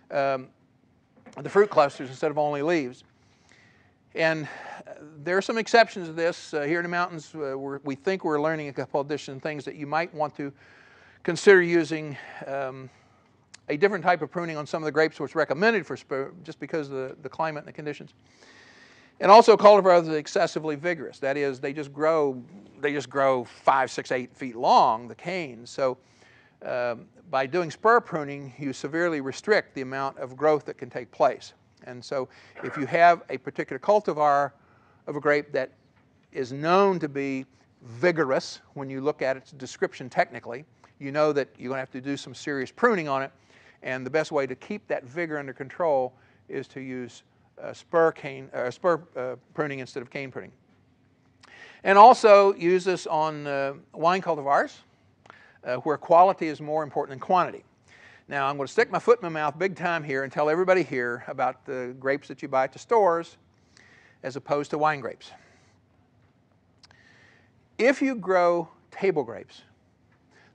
the fruit clusters instead of only leaves. And there are some exceptions to this. Here in the mountains, we think we're learning a couple of additional things that you might want to consider using a different type of pruning on some of the grapes which is recommended for spur just because of the climate and the conditions. And also cultivars that are excessively vigorous. That is, they just grow 5, 6, 8 feet long, the canes. So by doing spur pruning, you severely restrict the amount of growth that can take place. And so if you have a particular cultivar of a grape that is known to be vigorous, when you look at its description technically, you know that you're going to have to do some serious pruning on it. And the best way to keep that vigor under control is to use spur pruning instead of cane pruning. And also use this on wine cultivars, where quality is more important than quantity. Now, I'm going to stick my foot in my mouth big time here and tell everybody here about the grapes that you buy at the stores as opposed to wine grapes. If you grow table grapes,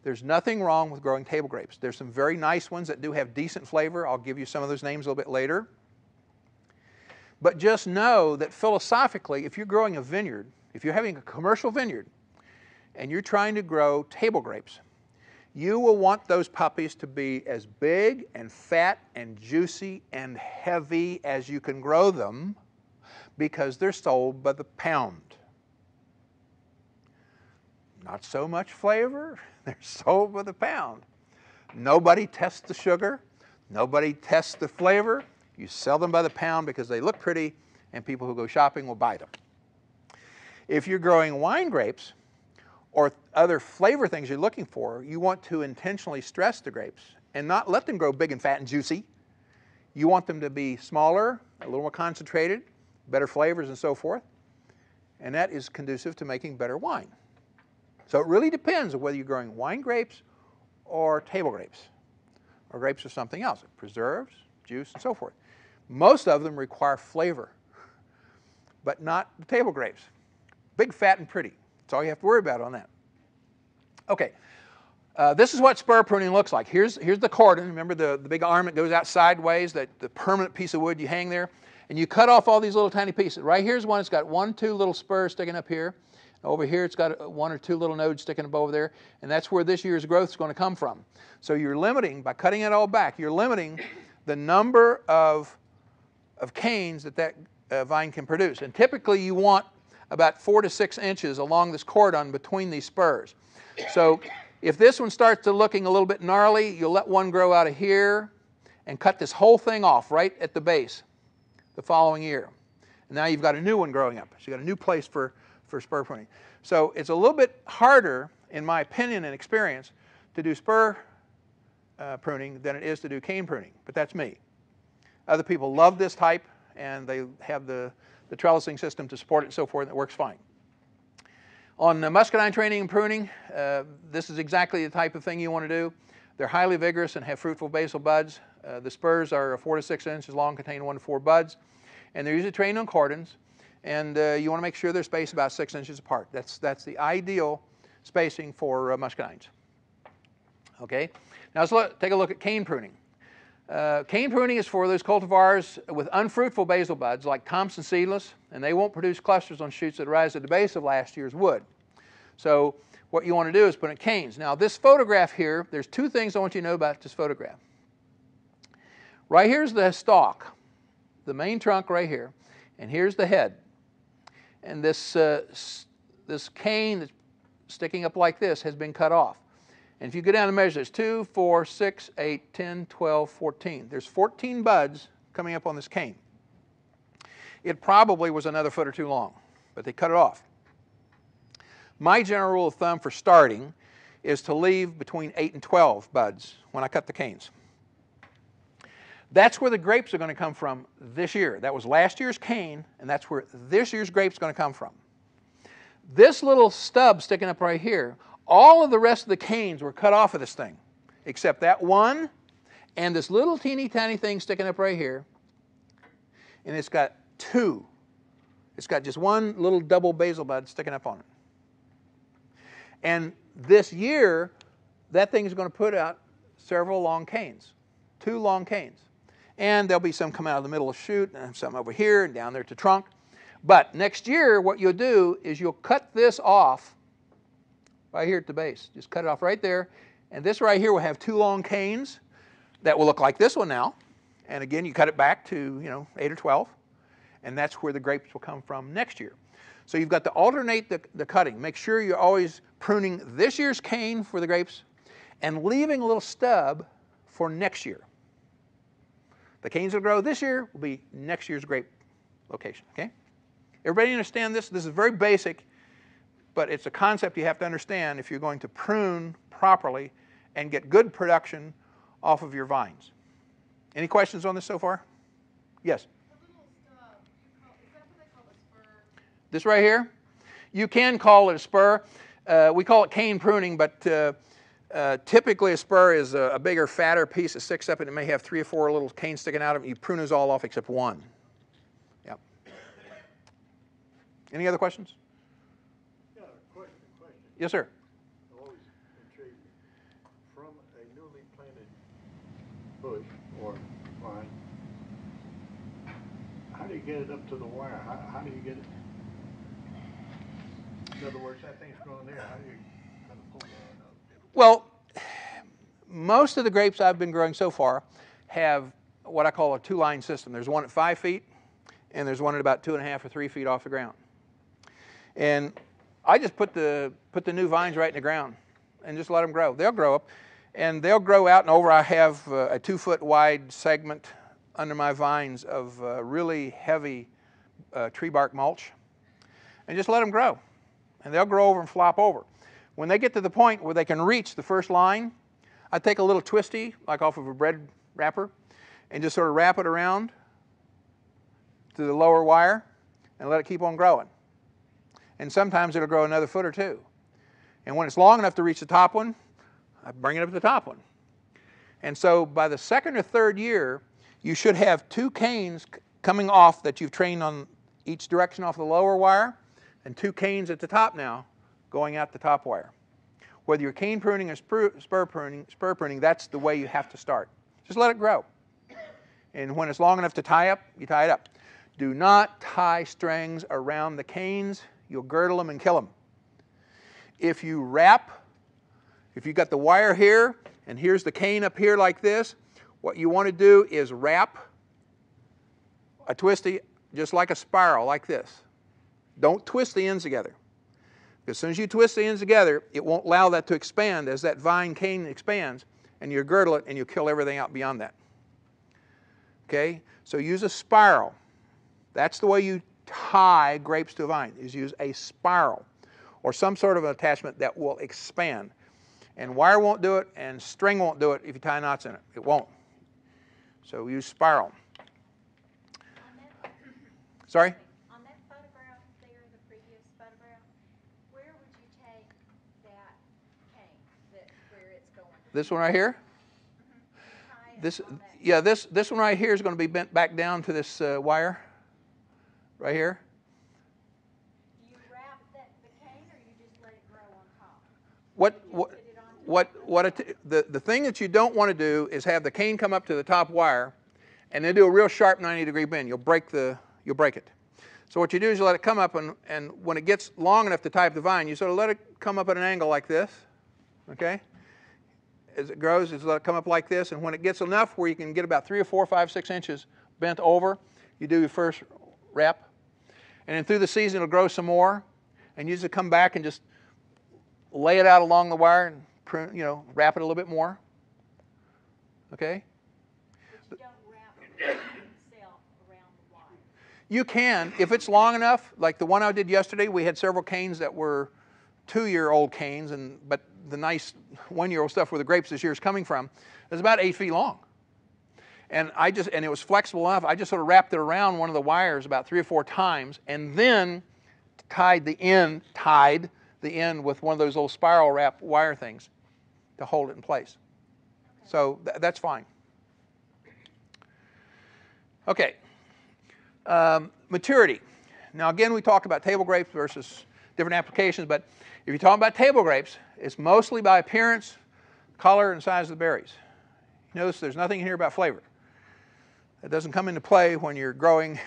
there's nothing wrong with growing table grapes. There's some very nice ones that do have decent flavor. I'll give you some of those names a little bit later. But just know that philosophically, if you're growing a vineyard, if you're having a commercial vineyard and you're trying to grow table grapes, you will want those puppies to be as big and fat and juicy and heavy as you can grow them because they're sold by the pound. Not so much flavor, they're sold by the pound. Nobody tests the sugar, nobody tests the flavor. You sell them by the pound because they look pretty and people who go shopping will buy them. If you're growing wine grapes, or other flavor things you're looking for, you want to intentionally stress the grapes and not let them grow big and fat and juicy. You want them to be smaller, a little more concentrated, better flavors and so forth. And that is conducive to making better wine. So it really depends on whether you're growing wine grapes or table grapes, or grapes or something else, preserves, juice, and so forth. Most of them require flavor, but not the table grapes. Big, fat, and pretty. That's all you have to worry about on that. Okay, this is what spur pruning looks like. Here's the cordon. Remember the big arm that goes out sideways, the permanent piece of wood you hang there? And you cut off all these little tiny pieces. Right here's one that's got 1, 2 little spurs sticking up here. Over here it's got 1 or 2 little nodes sticking up over there. And that's where this year's growth is going to come from. So you're limiting, by cutting it all back, you're limiting the number of of canes that vine can produce. And typically you want about 4 to 6 inches along this cordon between these spurs. So if this one starts to looking a little bit gnarly, you'll let one grow out of here and cut this whole thing off right at the base the following year. And now you've got a new one growing up. So you've got a new place for spur pruning. So it's a little bit harder, in my opinion and experience, to do spur pruning than it is to do cane pruning, but that's me. Other people love this type, and they have the trellising system to support it and so forth, and it works fine. On muscadine training and pruning, this is exactly the type of thing you want to do. They're highly vigorous and have fruitful basal buds. The spurs are 4 to 6 inches long, contain 1 to 4 buds, and they're usually trained on cordons, and you want to make sure they're spaced about 6 inches apart. That's the ideal spacing for muscadines. Okay, now let's take a look at cane pruning. Cane pruning is for those cultivars with unfruitful basal buds like Thompson seedless, and they won't produce clusters on shoots that rise at the base of last year's wood. So what you want to do is put in canes. Now this photograph here, there's 2 things I want you to know about this photograph. Right here's the stalk, the main trunk right here, and here's the head. And this cane that's sticking up like this has been cut off. And if you go down and measure, there's 2, 4, 6, 8, 10, 12, 14. There's 14 buds coming up on this cane. It probably was another foot or 2 long, but they cut it off. My general rule of thumb for starting is to leave between 8 and 12 buds when I cut the canes. That's where the grapes are going to come from this year. That was last year's cane, and that's where this year's grapes are going to come from. This little stub sticking up right here, all of the rest of the canes were cut off of this thing, except that one and this little teeny tiny thing sticking up right here, and it's got 2. It's got just 1 little double basal bud sticking up on it. And this year, that thing is going to put out several long canes, 2 long canes. And there'll be some come out of the middle of the shoot, and some over here and down there to trunk. But next year, what you'll do is you'll cut this off right here at the base. Just cut it off right there. And this right here will have 2 long canes that will look like this one now. And again, you cut it back to 8 or 12. And that's where the grapes will come from next year. So you've got to alternate the cutting. Make sure you're always pruning this year's cane for the grapes and leaving a little stub for next year. The canes that grow this year will be next year's grape location, okay? Everybody understand this? This is very basic, but it's a concept you have to understand if you're going to prune properly and get good production off of your vines. Any questions on this so far? Yes? The little stub, is that what they call a spur? This right here? You can call it a spur. We call it cane pruning, but typically a spur is a bigger, fatter piece that sticks up, and it may have 3 or 4 little canes sticking out of it. You prune those all off except one. Yep. Any other questions? Yeah, question. Yes, sir. Always intrigued me. From a newly planted bush or vine, how do you get it up to the wire? How do you get it? In other words, that thing's growing there. How do you kind of pull that up? Well, most of the grapes I've been growing so far have what I call a 2-line system. There's one at 5 feet, and there's one at about 2.5 or 3 feet off the ground. And I just put the new vines right in the ground and just let them grow. They'll grow up, and they'll grow out and over. I have a 2-foot wide segment under my vines of really heavy tree bark mulch, and just let them grow. And they'll grow over and flop over. When they get to the point where they can reach the first line, I take a little twisty, like off of a bread wrapper, and just sort of wrap it around to the lower wire and let it keep on growing. And sometimes it'll grow another foot or 2. And when it's long enough to reach the top one, I bring it up to the top one. And so by the 2nd or 3rd year, you should have 2 canes coming off that you've trained on each direction off the lower wire, and 2 canes at the top now going out the top wire. Whether you're cane pruning or spur pruning, that's the way you have to start. Just let it grow. And when it's long enough to tie up, you tie it up. Do not tie strings around the canes. You'll girdle them and kill them. If you wrap, if you've got the wire here, and here's the cane up here like this, what you want to do is wrap a twisty, just like a spiral, like this. Don't twist the ends together. As soon as you twist the ends together, it won't allow that to expand as that vine cane expands, and you girdle it and you kill everything out beyond that. Okay? So use a spiral. That's the way you tie grapes to a vine, is use a spiral or some sort of attachment that will expand. And wire won't do it, and string won't do it if you tie knots in it. It won't. So use spiral. Sorry? On that photograph there, the previous photograph, where would you take that cane, where it's going? This one right here? Tie it This, on that. yeah, this one right here is going to be bent back down to this wire right here. Do you wrap the cane, or you just let it grow on top? The thing that you don't want to do is have the cane come up to the top wire and then do a real sharp 90-degree bend. You'll break it. So what you do is you let it come up, and when it gets long enough to tie up the vine, you sort of let it come up at an angle like this, okay? As it grows, just let it come up like this, and when it gets enough where you can get about 3 or 4, 5, 6 inches bent over, you do your first wrap. And then through the season, it'll grow some more, and you just come back and just lay it out along the wire and prune, wrap it a little bit more, okay? But you don't wrap itself around the wire. You can, if it's long enough. Like the one I did yesterday, we had several canes that were 2-year-old canes, but the nice 1-year-old stuff where the grapes this year is coming from is about 8 feet long. And it was flexible enough. I just sort of wrapped it around one of the wires about 3 or 4 times, and then tied the end with one of those little spiral wrap wire things to hold it in place. Okay. So that's fine. Okay. Maturity. Now again, we talked about table grapes versus different applications, but if you're talking about table grapes, it's mostly by appearance, color, and size of the berries. Notice there's nothing here about flavor. That doesn't come into play when you're growing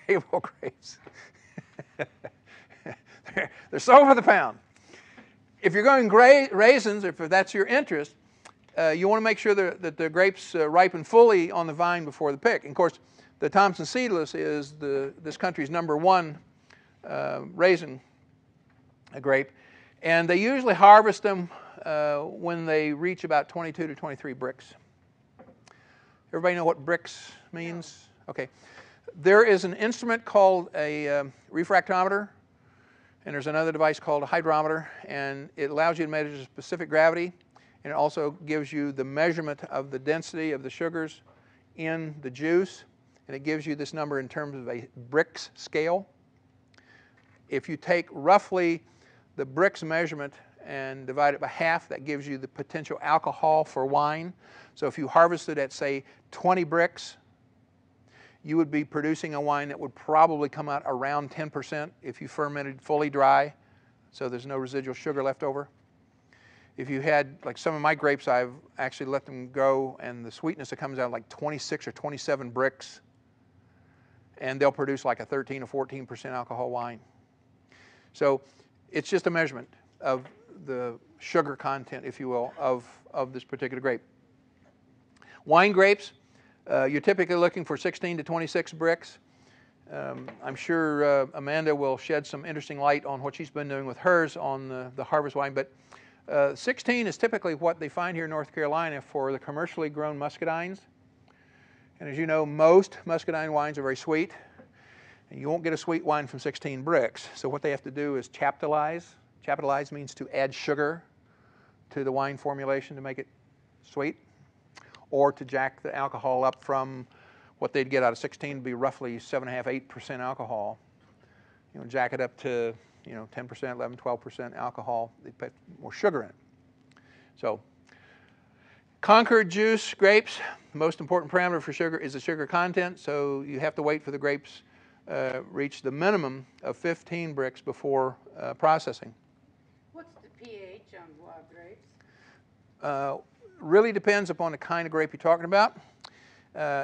table grapes. They're sold for the pound. If you're growing raisins, if that's your interest, you want to make sure that the grapes ripen fully on the vine before the pick. And of course, the Thompson Seedless is this country's #1 raisin grape, and they usually harvest them when they reach about 22 to 23 bricks. Everybody know what bricks means? No. Okay. There is an instrument called a refractometer, and there's another device called a hydrometer, and it allows you to measure specific gravity, and it also gives you the measurement of the density of the sugars in the juice, and it gives you this number in terms of a Brix scale. If you take roughly the Brix measurement and divide it by half, that gives you the potential alcohol for wine. So if you harvested at, say, 20 Brix, you would be producing a wine that would probably come out around 10% if you fermented fully dry, so there's no residual sugar left over. If you had, like some of my grapes, I've actually let them go, and the sweetness that comes out like 26 or 27 Brix, and they'll produce like a 13 or 14% alcohol wine. So it's just a measurement of the sugar content, if you will, of this particular grape. Wine grapes, you're typically looking for 16 to 26 Brix. I'm sure Amanda will shed some interesting light on what she's been doing with hers on the harvest wine, but 16 is typically what they find here in North Carolina for the commercially grown muscadines. And as you know, most muscadine wines are very sweet, and you won't get a sweet wine from 16 Brix. So what they have to do is chaptalize. Chaptalize means to add sugar to the wine formulation to make it sweet, or to jack the alcohol up from what they'd get out of 16 to be roughly 7.5%, 8% alcohol. Jack it up to 10%, 11, 12% alcohol. They put more sugar in it. So Concord juice grapes, the most important parameter for sugar is the sugar content. So you have to wait for the grapes reach the minimum of 15 Brix before processing. What's the pH on wild grapes? Really depends upon the kind of grape you're talking about.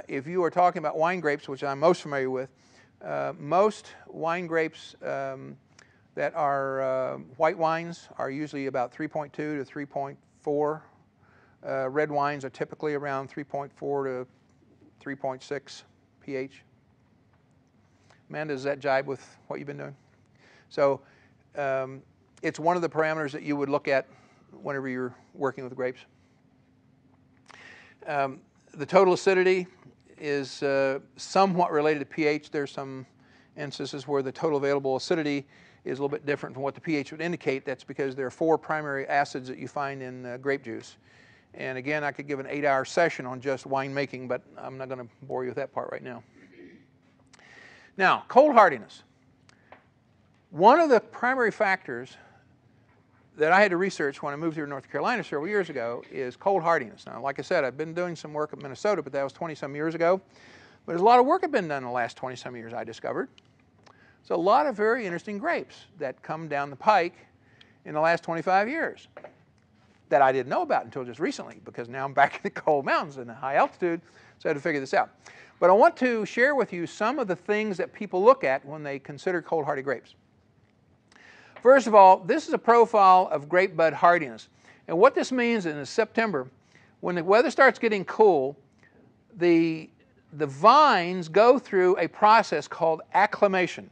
If you are talking about wine grapes, which I'm most familiar with, most wine grapes that are white wines are usually about 3.2 to 3.4. Red wines are typically around 3.4 to 3.6 pH. Amanda, does that jibe with what you've been doing? So it's one of the parameters that you would look at whenever you're working with grapes. The total acidity is somewhat related to pH. There's some instances where the total available acidity is a little bit different from what the pH would indicate. That's because there are 4 primary acids that you find in grape juice. And again, I could give an 8-hour session on just winemaking, but I'm not going to bore you with that part right now. Now, cold hardiness. One of the primary factors that I had to research when I moved here to North Carolina several years ago is cold hardiness. Now, like I said, I've been doing some work at Minnesota, but that was 20-some years ago. But there's a lot of work that had been done in the last 20-some years, I discovered. So a lot of very interesting grapes that come down the pike in the last 25 years that I didn't know about until just recently, because now I'm back in the cold mountains and the high altitude, so I had to figure this out. But I want to share with you some of the things that people look at when they consider cold hardy grapes. First of all, this is a profile of grape bud hardiness. And what this means in September, when the weather starts getting cool, the vines go through a process called acclimation.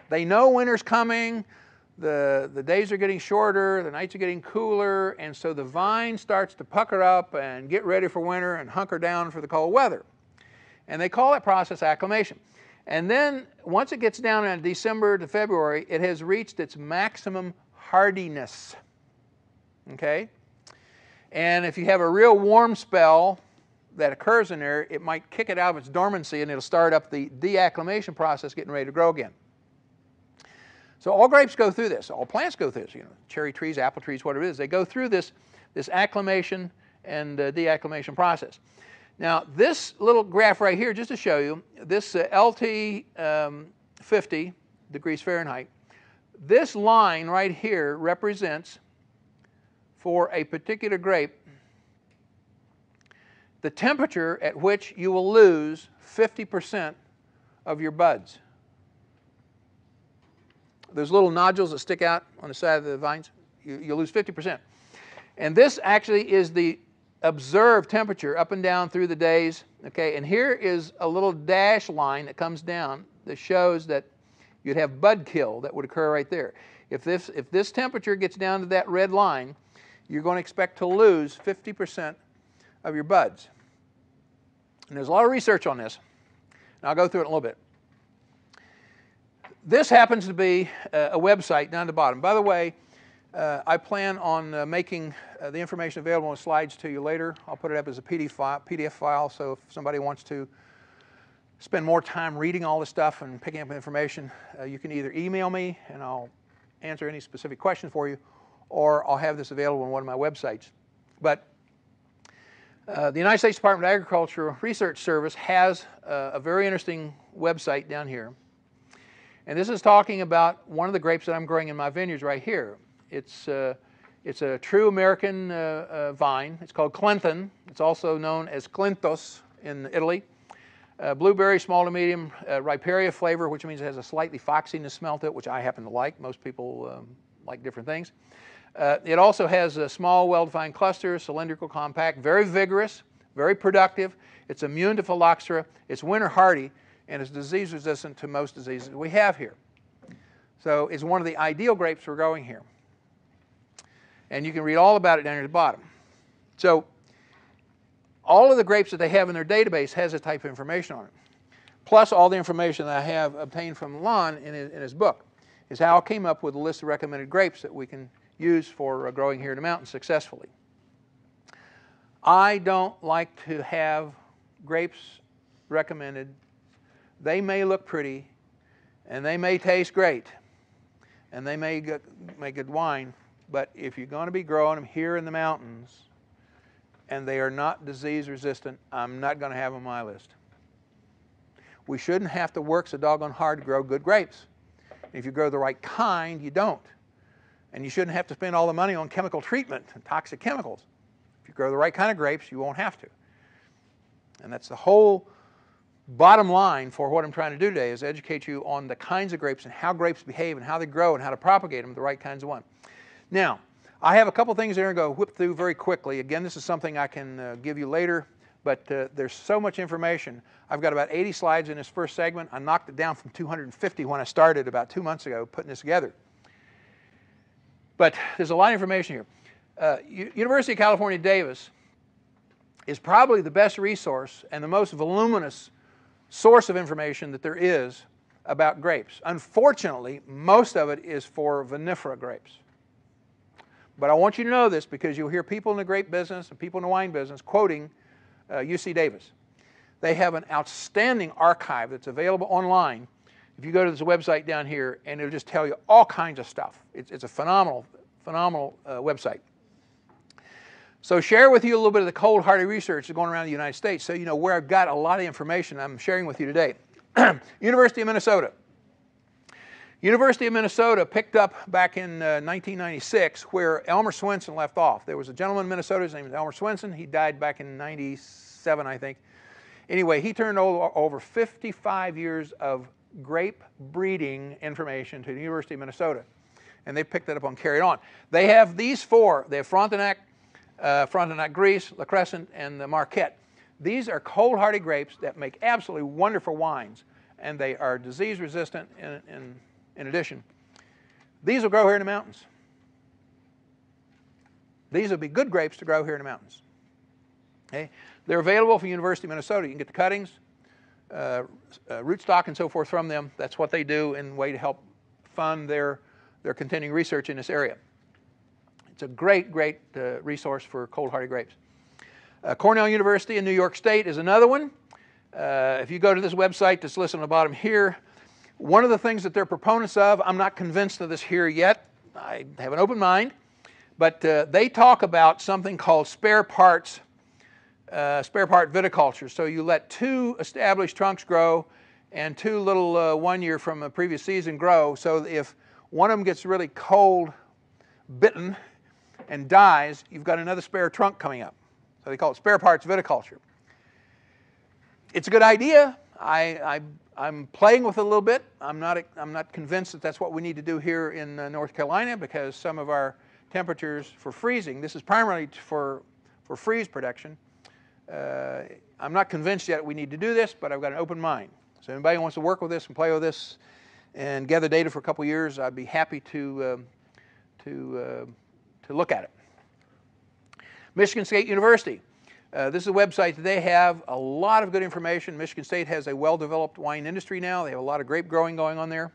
They know winter's coming, the days are getting shorter, the nights are getting cooler, and so the vine starts to pucker up and get ready for winter and hunker down for the cold weather. And they call that process acclimation. And then once it gets down in December to February, it has reached its maximum hardiness. Okay? And if you have a real warm spell that occurs in there, it might kick it out of its dormancy and it'll start up the deacclimation process, getting ready to grow again. So all grapes go through this. All plants go through this. You know, cherry trees, apple trees, whatever it is. They go through this acclimation and deacclimation process. Now, this little graph right here, just to show you, this LT 50 degrees Fahrenheit, this line right here represents, for a particular grape, the temperature at which you will lose 50% of your buds. Those little nodules that stick out on the side of the vines, you'll lose 50%. And this actually is the observed temperature up and down through the days. Okay, and here is a little dash line that comes down that shows that you'd have bud kill that would occur right there. If this temperature gets down to that red line, you're going to expect to lose 50% of your buds. And there's a lot of research on this, and I'll go through it in a little bit. This happens to be a website down at the bottom. By the way, I plan on making the information available on slides to you later. I'll put it up as a PDF file, so if somebody wants to spend more time reading all this stuff and picking up information, you can either email me and I'll answer any specific questions for you, or I'll have this available on one of my websites. But the United States Department of Agriculture Research Service has a very interesting website down here. And this is talking about one of the grapes that I'm growing in my vineyards right here. It's a true American vine. It's called Blethen. It's also known as Clintos in Italy. Blueberry, small to medium, Riparia flavor, which means it has a slightly foxiness smell to it, which I happen to like. Most people like different things. It also has a small, well-defined cluster, cylindrical, compact, very vigorous, very productive. It's immune to phylloxera. It's winter hardy, and it's disease resistant to most diseases we have here. So it's one of the ideal grapes for growing here. And you can read all about it down here at the bottom. So all of the grapes that they have in their database has this type of information on it. Plus all the information that I have obtained from Lon in his book is how I came up with a list of recommended grapes that we can use for growing here in the mountains successfully. I don't like to have grapes recommended. They may look pretty, and they may taste great, and they may make good wine, but if you're going to be growing them here in the mountains and they are not disease resistant, I'm not going to have them on my list. We shouldn't have to work so doggone hard to grow good grapes. If you grow the right kind, you don't. And you shouldn't have to spend all the money on chemical treatment and toxic chemicals. If you grow the right kind of grapes, you won't have to. And that's the whole bottom line for what I'm trying to do today, is educate you on the kinds of grapes and how grapes behave and how they grow and how to propagate them, the right kinds of one. Now, I have a couple things that I'm going to go whip through very quickly. Again, this is something I can give you later, but there's so much information. I've got about 80 slides in this first segment. I knocked it down from 250 when I started about 2 months ago putting this together. But there's a lot of information here. University of California, Davis is probably the best resource and the most voluminous source of information that there is about grapes. Unfortunately, most of it is for vinifera grapes. But I want you to know this because you'll hear people in the grape business and people in the wine business quoting UC Davis. They have an outstanding archive that's available online. If you go to this website down here, and it'll just tell you all kinds of stuff. It's a phenomenal website. So share with you a little bit of the cold hardy research that's going around the United States so you know where I've got a lot of information I'm sharing with you today. University of Minnesota. University of Minnesota picked up back in 1996 where Elmer Swenson left off. There was a gentleman in Minnesota, his name was Elmer Swenson. He died back in 97, I think. Anyway, he turned over 55 years of grape breeding information to the University of Minnesota. And they picked that up and carried on. They have these four. They have Frontenac, Gris, La Crescent, and the Marquette. These are cold hardy grapes that make absolutely wonderful wines, and they are disease resistant in addition. These will grow here in the mountains. These will be good grapes to grow here in the mountains. Okay? They're available from University of Minnesota. You can get the cuttings, rootstock, and so forth from them. That's what they do in a way to help fund their continuing research in this area. It's a great resource for cold hardy grapes. Cornell University in New York State is another one. If you go to this website that's listed on the bottom here, one of the things that they're proponents of, I'm not convinced of this here yet. I have an open mind. But they talk about something called spare part viticulture. So you let two established trunks grow and two little 1 year from a previous season grow. So if one of them gets really cold bitten and dies, you've got another spare trunk coming up. So they call it spare parts viticulture. It's a good idea. I'm playing with it a little bit. I'm not convinced that that's what we need to do here in North Carolina because some of our temperatures for freezing, this is primarily for freeze protection. I'm not convinced yet we need to do this, but I've got an open mind. So anybody who wants to work with this and play with this and gather data for a couple years, I'd be happy to look at it. Michigan State University. This is a website that they have a lot of good information. Michigan State has a well-developed wine industry now. They have a lot of grape growing going on there.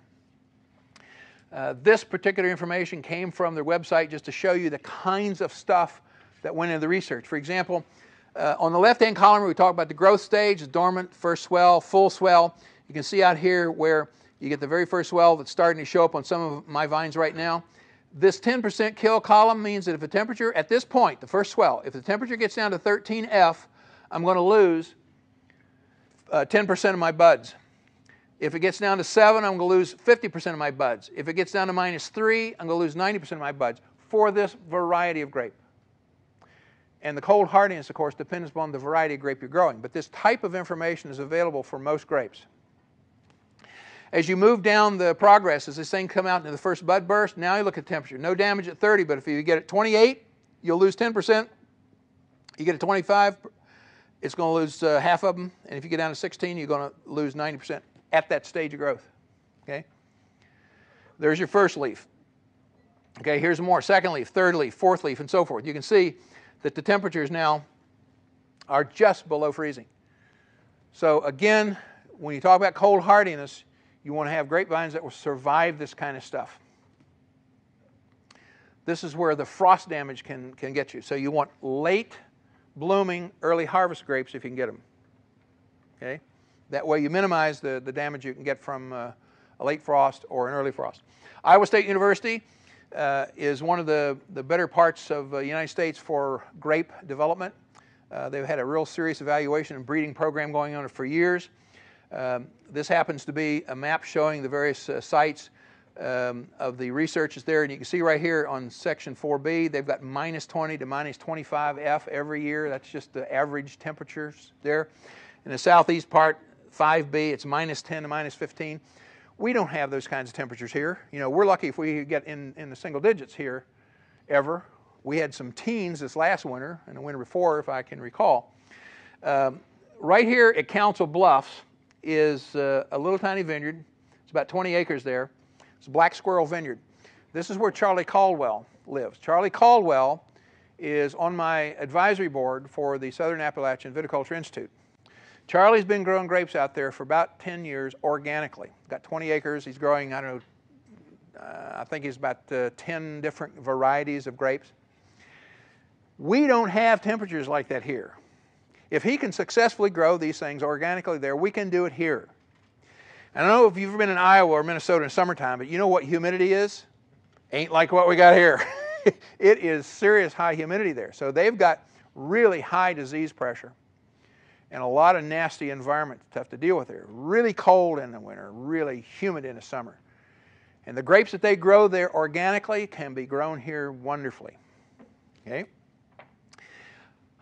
This particular information came from their website just to show you the kinds of stuff that went into the research. For example, on the left-hand column, we talk about the growth stage, dormant, first swell, full swell. You can see out here where you get the very first swell that's starting to show up on some of my vines right now. This 10% kill column means that if the temperature at this point, the first swell, if the temperature gets down to 13F, I'm going to lose 10% of my buds. If it gets down to 7, I'm going to lose 50% of my buds. If it gets down to -3, I'm going to lose 90% of my buds for this variety of grape. And the cold hardiness, of course, depends upon the variety of grape you're growing. But this type of information is available for most grapes. As you move down the progress, as this thing come out into the first bud burst, now you look at temperature. No damage at 30, but if you get it 28, you'll lose 10%. You get it 25, it's going to lose half of them. And if you get down to 16, you're going to lose 90% at that stage of growth. Okay? There's your first leaf. Okay, here's more. Second leaf, third leaf, fourth leaf, and so forth. You can see that the temperatures now are just below freezing. So again, when you talk about cold hardiness, you want to have grapevines that will survive this kind of stuff. This is where the frost damage can get you. So you want late blooming, early harvest grapes if you can get them. Okay? That way you minimize the damage you can get from a late frost or an early frost. Iowa State University is one of the better parts of the United States for grape development. They've had a real serious evaluation and breeding program going on for years. This happens to be a map showing the various sites of the research is there. And you can see right here on section 4B, they've got -20 to -25F every year. That's just the average temperatures there. In the southeast part, 5B, it's -10 to -15. We don't have those kinds of temperatures here. You know, we're lucky if we get in the single digits here ever. We had some teens this last winter and the winter before, if I can recall. Right here at Council Bluffs is a little tiny vineyard. It's about 20 acres there. It's a Black Squirrel Vineyard. This is where Charlie Caldwell lives. Charlie Caldwell is on my advisory board for the Southern Appalachian Viticulture Institute. Charlie's been growing grapes out there for about 10 years organically. Got 20 acres. He's growing, I don't know, I think he's about 10 different varieties of grapes. We don't have temperatures like that here. If he can successfully grow these things organically there, we can do it here. I don't know if you've ever been in Iowa or Minnesota in summertime, but you know what humidity is? Ain't like what we got here. It is serious high humidity there. So they've got really high disease pressure and a lot of nasty environment tough to deal with there. Really cold in the winter, really humid in the summer. And the grapes that they grow there organically can be grown here wonderfully. Okay?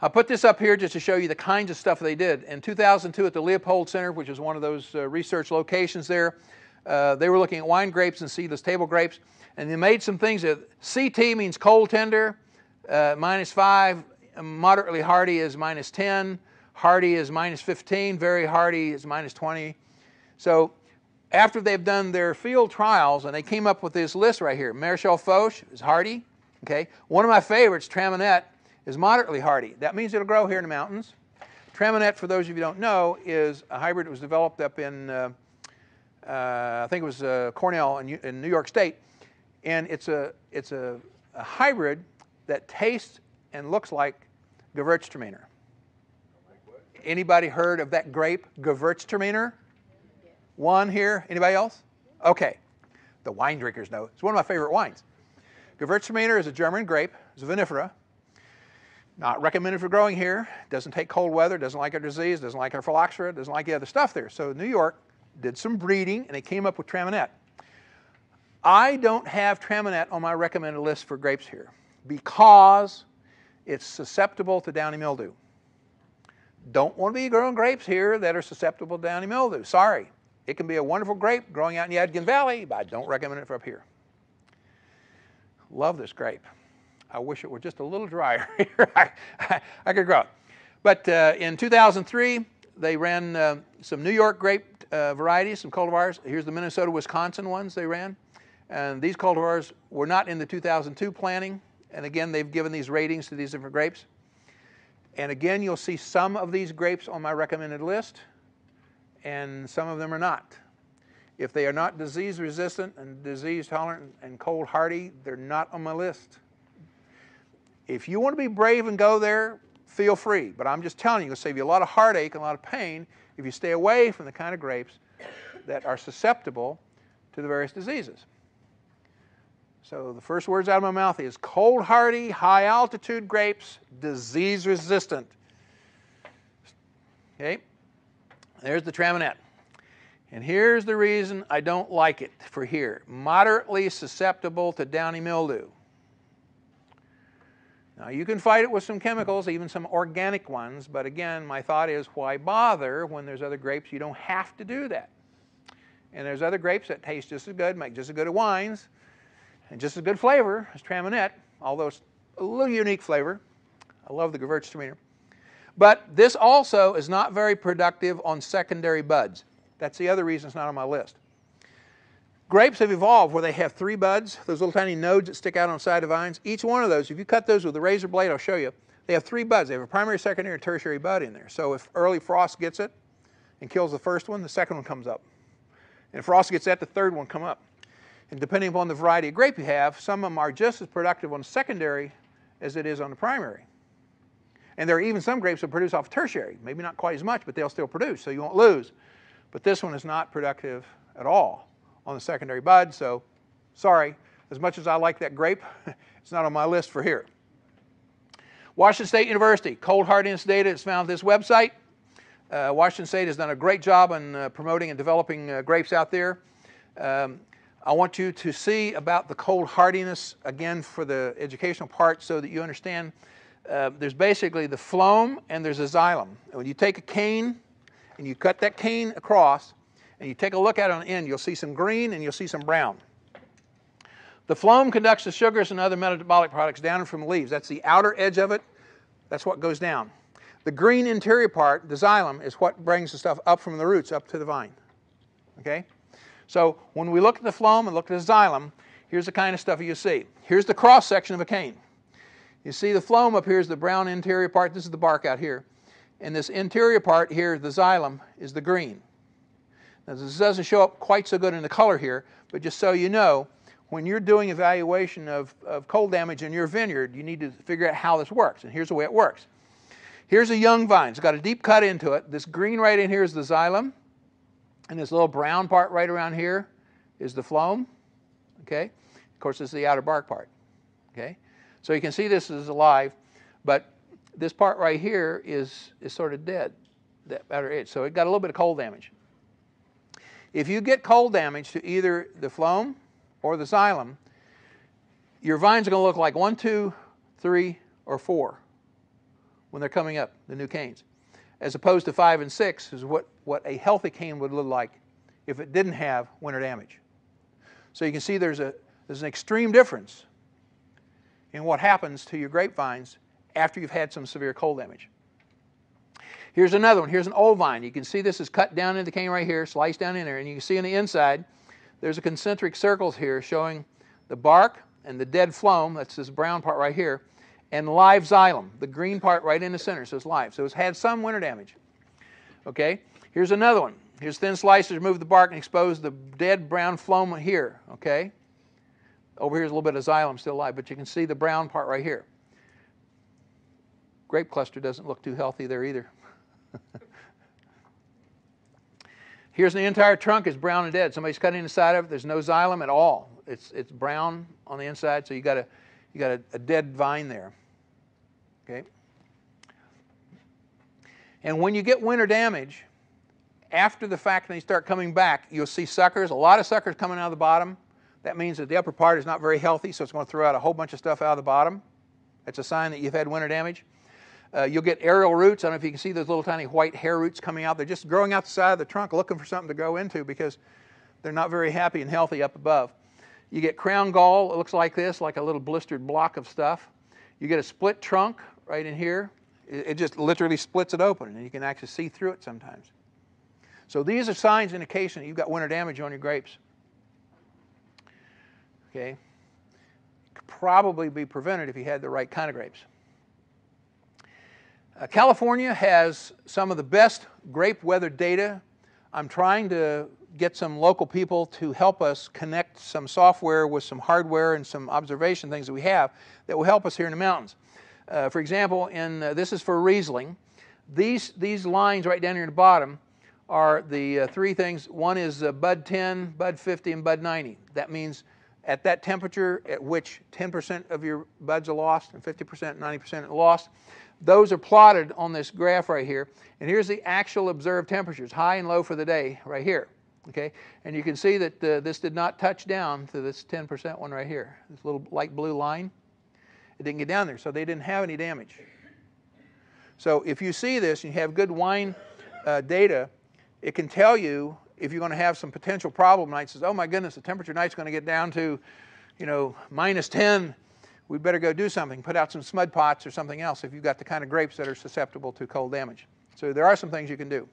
I'll put this up here just to show you the kinds of stuff they did. In 2002 at the Leopold Center, which is one of those research locations there, they were looking at wine grapes and seedless table grapes. And they made some things that CT means cold tender, -5, moderately hardy is -10, hardy is -15, very hardy is -20. So after they've done their field trials, and they came up with this list right here. Maréchal Foch is hardy. Okay, one of my favorites, Traminette, is moderately hardy. That means it'll grow here in the mountains. Traminette, for those of you who don't know, is a hybrid that was developed up in, I think it was Cornell in New York State. And it's a hybrid that tastes and looks like Gewürztraminer. Anybody heard of that grape, Gewürztraminer? One here. Anybody else? Okay. The wine drinkers know. It's one of my favorite wines. Gewürztraminer is a German grape. It's a vinifera. Not recommended for growing here. Doesn't take cold weather. Doesn't like our disease. Doesn't like our phylloxera. Doesn't like the other stuff there. So New York did some breeding, and they came up with Traminette. I don't have Traminette on my recommended list for grapes here because it's susceptible to downy mildew. Don't want to be growing grapes here that are susceptible to downy mildew. Sorry. It can be a wonderful grape growing out in the Yadkin Valley, but I don't recommend it for up here. Love this grape. I wish it were just a little drier here. I could grow it. But in 2003, they ran some New York grape varieties, some cultivars. Here's the Minnesota, Wisconsin ones they ran. And these cultivars were not in the 2002 planting. And again, they've given these ratings to these different grapes. And again, you'll see some of these grapes on my recommended list, and some of them are not. If they are not disease resistant and disease tolerant and cold hardy, they're not on my list. If you want to be brave and go there, feel free. But I'm just telling you, it'll save you a lot of heartache and a lot of pain if you stay away from the kind of grapes that are susceptible to the various diseases. So the first words out of my mouth is cold hardy, high altitude grapes, disease resistant. Okay, there's the Traminette. And here's the reason I don't like it for here. Moderately susceptible to downy mildew. Now you can fight it with some chemicals, even some organic ones, but again, my thought is why bother when there's other grapes? You don't have to do that. And there's other grapes that taste just as good, make just as good wines, and just as good flavor as Traminette, although it's a little unique flavor. I love the Gewürztraminer. But this also is not very productive on secondary buds. That's the other reason it's not on my list. Grapes have evolved where they have 3 buds, those little tiny nodes that stick out on the side of vines. Each one of those, if you cut those with a razor blade, I'll show you, they have 3 buds. They have a primary, secondary, and tertiary bud in there. So if early frost gets it and kills the first one, the second one comes up. And if frost gets that, the third one come up. And depending upon the variety of grape you have, some of them are just as productive on the secondary as it is on the primary. And there are even some grapes that produce off tertiary. Maybe not quite as much, but they'll still produce, so you won't lose. But this one is not productive at all on the secondary bud, so sorry. As much as I like that grape, it's not on my list for here. Washington State University, cold hardiness data is found on this website. Washington State has done a great job in promoting and developing grapes out there. I want you to see about the cold hardiness, again, for the educational part so that you understand. There's basically the phloem and there's a xylem. And when you take a cane and you cut that cane across and you take a look at it on the end, you'll see some green and you'll see some brown. The phloem conducts the sugars and other metabolic products down from the leaves. That's the outer edge of it. That's what goes down. The green interior part, the xylem, is what brings the stuff up from the roots up to the vine. Okay? So when we look at the phloem and look at the xylem, here's the kind of stuff you see. Here's the cross section of a cane. You see the phloem up here is the brown interior part. This is the bark out here. And this interior part here, the xylem, is the green. Now this doesn't show up quite so good in the color here, but just so you know, when you're doing evaluation of cold damage in your vineyard, you need to figure out how this works. And here's the way it works. Here's a young vine. It's got a deep cut into it. This green right in here is the xylem. And this little brown part right around here is the phloem. Okay? Of course, this is the outer bark part. Okay? So you can see this is alive, but this part right here is sort of dead, that outer edge. So it got a little bit of cold damage. If you get cold damage to either the phloem or the xylem, your vines are going to look like 1, 2, 3, or 4 when they're coming up, the new canes, as opposed to 5 and 6 is what a healthy cane would look like if it didn't have winter damage. So you can see there's an extreme difference in what happens to your grapevines after you've had some severe cold damage. Here's another one. Here's an old vine. You can see this is cut down into the cane right here, sliced down in there, and you can see on the inside there's a concentric circles here showing the bark and the dead phloem, that's this brown part right here, and live xylem, the green part right in the center, so it's live. So it's had some winter damage. Okay, here's another one. Here's thin slices, remove the bark and expose the dead brown phloem here. Okay, over here's a little bit of xylem still alive, but you can see the brown part right here. Grape cluster doesn't look too healthy there either. Here's the entire trunk is brown and dead. Somebody's cutting the side of it. There's no xylem at all. It's brown on the inside, so you got a dead vine there. Okay. And when you get winter damage, after the fact and they start coming back, you'll see suckers, a lot of suckers coming out of the bottom. That means that the upper part is not very healthy, so it's going to throw out a whole bunch of stuff out of the bottom. That's a sign that you've had winter damage. You'll get aerial roots. I don't know if you can see those little tiny white hair roots coming out. They're just growing out the side of the trunk looking for something to grow into because they're not very happy and healthy up above. You get crown gall. It looks like this, like a little blistered block of stuff. You get a split trunk right in here. It just literally splits it open, and you can actually see through it sometimes. So these are signs indication that you've got winter damage on your grapes. Okay. Could probably be prevented if you had the right kind of grapes. California has some of the best grape weather data. I'm trying to get some local people to help us connect some software with some hardware and some observation things that we have that will help us here in the mountains. For example, this is for Riesling. These lines right down here at the bottom are the three things. One is bud 10, bud 50, and bud 90. That means at that temperature at which 10% of your buds are lost and 50%, 90% are lost. Those are plotted on this graph right here. And here's the actual observed temperatures, high and low for the day right here. Okay? And you can see that this did not touch down to this 10% one right here, this little light blue line. It didn't get down there, so they didn't have any damage. So if you see this and you have good wine data, it can tell you if you're going to have some potential problem night. Says, oh my goodness, the temperature night's going to get down to, minus 10. We better go do something. Put out some smud pots or something else if you've got the kind of grapes that are susceptible to cold damage. So there are some things you can do.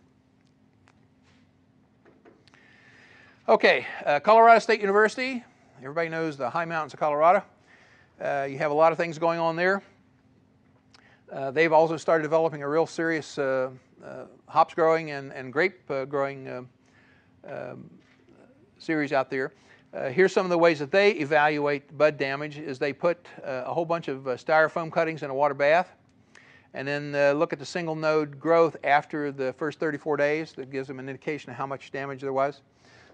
Okay, Colorado State University. Everybody knows the high mountains of Colorado. You have a lot of things going on there. They've also started developing a real serious hops growing and grape growing series out there. Here's some of the ways that they evaluate bud damage is they put a whole bunch of styrofoam cuttings in a water bath and then look at the single node growth after the first 34 days. That gives them an indication of how much damage there was.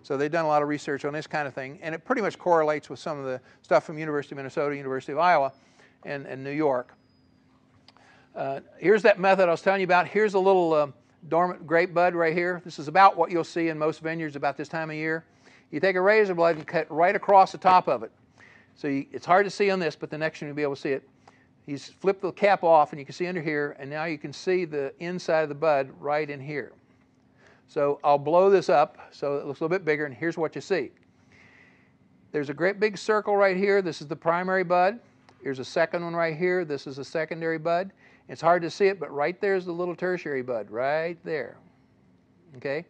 So they've done a lot of research on this kind of thing, and it pretty much correlates with some of the stuff from University of Minnesota, University of Iowa, and New York. Here's that method I was telling you about. Here's a little dormant grape bud right here. This is about what you'll see in most vineyards about this time of year. You take a razor blade and cut right across the top of it. So it's hard to see on this, but the next one you'll be able to see it. He's flipped the cap off, and you can see under here, and now you can see the inside of the bud right in here. So I'll blow this up so it looks a little bit bigger, and here's what you see. There's a great big circle right here. This is the primary bud. Here's a second one right here. This is a secondary bud. It's hard to see it, but right there's the little tertiary bud, right there. Okay?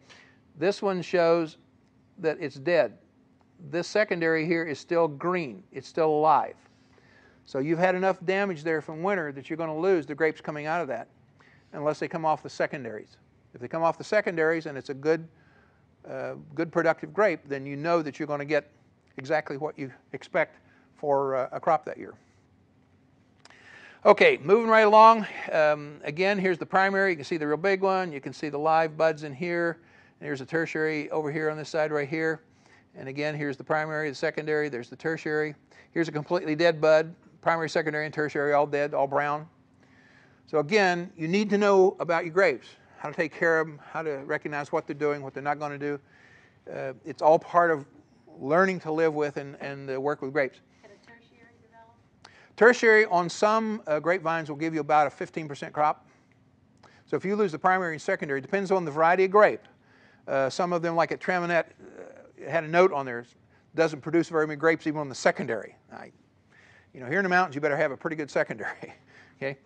This one shows that it's dead. This secondary here is still green. It's still alive. So you've had enough damage there from winter that you're going to lose the grapes coming out of that unless they come off the secondaries. If they come off the secondaries and it's a good productive grape, then you know that you're going to get exactly what you expect for a crop that year. Okay, moving right along. Again, here's the primary. You can see the real big one. You can see the live buds in here. And here's a tertiary over here on this side right here. And again, here's the primary, the secondary. There's the tertiary. Here's a completely dead bud. Primary, secondary, and tertiary all dead, all brown. So again, you need to know about your grapes, how to take care of them, how to recognize what they're doing, what they're not going to do. It's all part of learning to live with and work with grapes. Can a tertiary develop? Tertiary on some grapevines will give you about a 15% crop. So if you lose the primary and secondary, it depends on the variety of grape. Some of them, like at Traminette, had a note on there, doesn't produce very many grapes even on the secondary. You know, here in the mountains, you better have a pretty good secondary. Okay.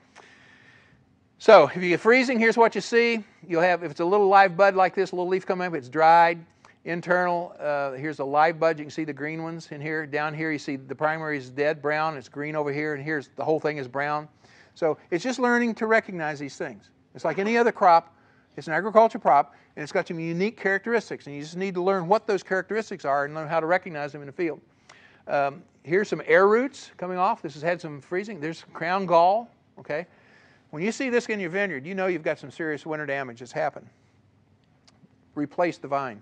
So if you get freezing, here's what you see. You'll have, if it's a little live bud like this, a little leaf coming up, it's dried. Internal, here's a live bud. You can see the green ones in here. Down here, you see the primary is dead, brown. It's green over here, and here's the whole thing is brown. So it's just learning to recognize these things. It's like any other crop. It's an agriculture crop, and it's got some unique characteristics, and you just need to learn what those characteristics are and learn how to recognize them in the field. Here's some air roots coming off. This has had some freezing. There's crown gall. Okay. When you see this in your vineyard, you know you've got some serious winter damage that's happened. Replace the vine.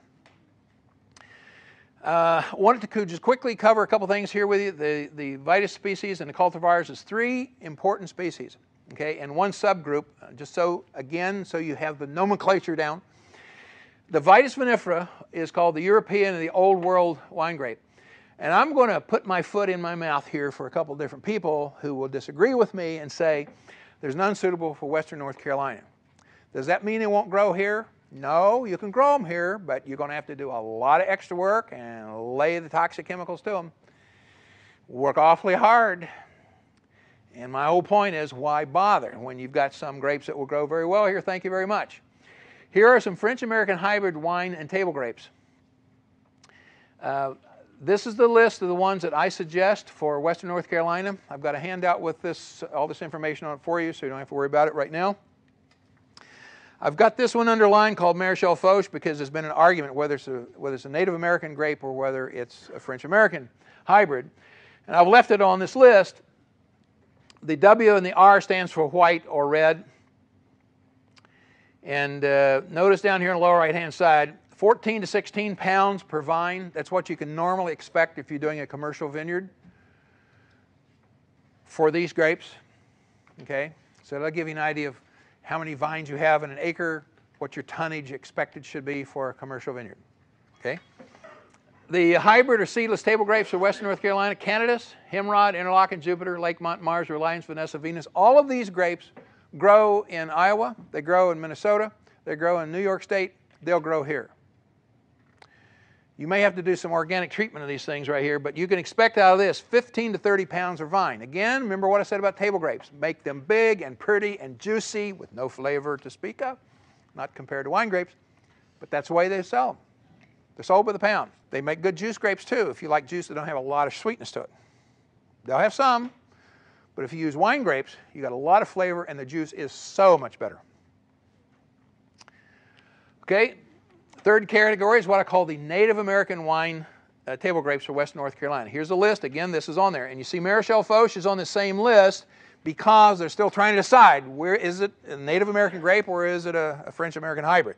Wanted to just quickly cover a couple things here with you. The Vitis species and the cultivars is 3 important species, okay, and 1 subgroup, just so, again, so you have the nomenclature down. The Vitis vinifera is called the European and the Old World wine grape. And I'm going to put my foot in my mouth here for a couple different people who will disagree with me and say there's none suitable for Western North Carolina. Does that mean it won't grow here? No, you can grow them here, but you're going to have to do a lot of extra work and lay the toxic chemicals to them. Work awfully hard. And my whole point is, why bother when you've got some grapes that will grow very well here? Thank you very much. Here are some French-American hybrid wine and table grapes. This is the list of the ones that I suggest for Western North Carolina. I've got a handout with this, all this information on it for you, so you don't have to worry about it right now. I've got this one underlined called Maréchal Foch because there's been an argument whether it's a Native American grape or whether it's a French-American hybrid. And I've left it on this list. The W and the R stands for white or red. And notice down here on the lower right-hand side, 14 to 16 pounds per vine. That's what you can normally expect if you're doing a commercial vineyard for these grapes. Okay, so that'll give you an idea of how many vines you have in an acre, what your tonnage expected should be for a commercial vineyard. Okay. The hybrid or seedless table grapes of Western North Carolina, Canadas, Himrod, Interlochen, Jupiter, Lakemont, Mars, Reliance, Vanessa, Venus, all of these grapes grow in Iowa, they grow in Minnesota, they grow in New York State, they'll grow here. You may have to do some organic treatment of these things right here, but you can expect out of this 15 to 30 pounds of vine. Again, remember what I said about table grapes. Make them big and pretty and juicy with no flavor to speak of, not compared to wine grapes, but that's the way they sell them. They're sold by the pound. They make good juice grapes too if you like juice that don't have a lot of sweetness to it. They'll have some, but if you use wine grapes, you got a lot of flavor and the juice is so much better. Okay. Third category is what I call the Native American wine table grapes for Western North Carolina. Here's the list. Again, this is on there. And you see Maréchal Foch is on the same list because they're still trying to decide, where is it a Native American grape or is it a French-American hybrid?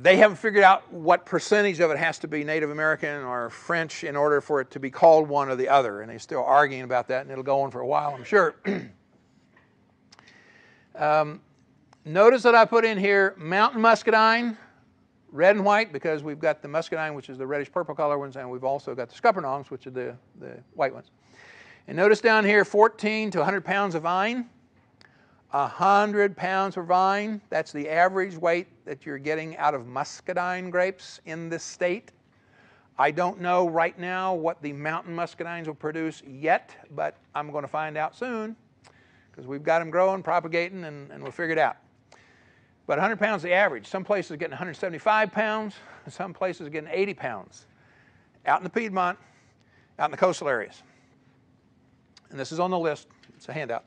They haven't figured out what percentage of it has to be Native American or French in order for it to be called one or the other. And they're still arguing about that, and it'll go on for a while, I'm sure. Notice that I put in here mountain muscadine, red and white, because we've got the muscadine, which is the reddish purple color ones, and we've also got the scuppernongs, which are the white ones. And notice down here 14 to 100 pounds of vine. 100 pounds of vine, that's the average weight that you're getting out of muscadine grapes in this state. I don't know right now what the mountain muscadines will produce yet, but I'm going to find out soon. because we've got them growing, propagating, and we'll figure it out. But 100 pounds is the average. Some places are getting 175 pounds, and some places are getting 80 pounds. Out in the Piedmont, out in the coastal areas. And this is on the list. It's a handout.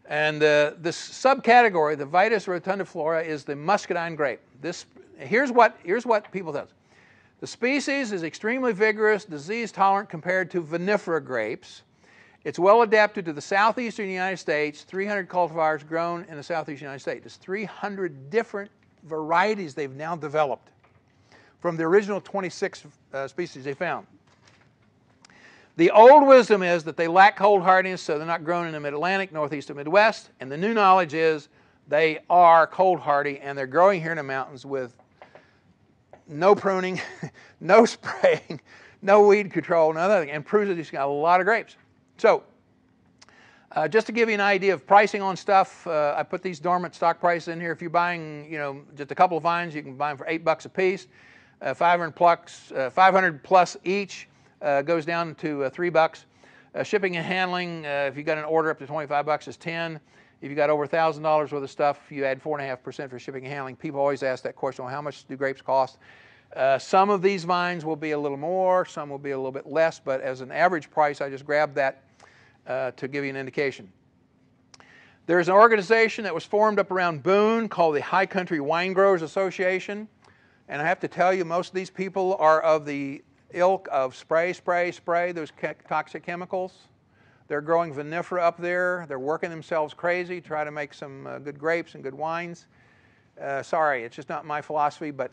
And this subcategory, the Vitis rotundiflora, is the muscadine grape. Here's what people tell us. The species is extremely vigorous, disease tolerant compared to vinifera grapes. It's well adapted to the southeastern United States, 300 cultivars grown in the southeastern United States. There's 300 different varieties they've now developed from the original 26 species they found. The old wisdom is that they lack cold hardiness, so they're not grown in the Mid-Atlantic, Northeast, or Midwest. And the new knowledge is they are cold hardy, and they're growing here in the mountains with no pruning, no spraying, no weed control, nothing, and proves that he's got a lot of grapes. So, just to give you an idea of pricing on stuff, I put these dormant stock prices in here. If you're buying, just a couple of vines, you can buy them for $8 a piece. 500 plus each goes down to $3. Shipping and handling, if you got an order up to $25, is $10. If you got over $1,000 worth of stuff, you add 4.5% for shipping and handling. People always ask that question, well, how much do grapes cost? Some of these vines will be a little more, some will be a little bit less, but as an average price, I just grabbed that to give you an indication. There's an organization that was formed up around Boone called the High Country Wine Growers Association. And I have to tell you, most of these people are of the ilk of spray, those toxic chemicals. They're growing vinifera up there. They're working themselves crazy, trying to make some good grapes and good wines. Sorry, it's just not my philosophy, but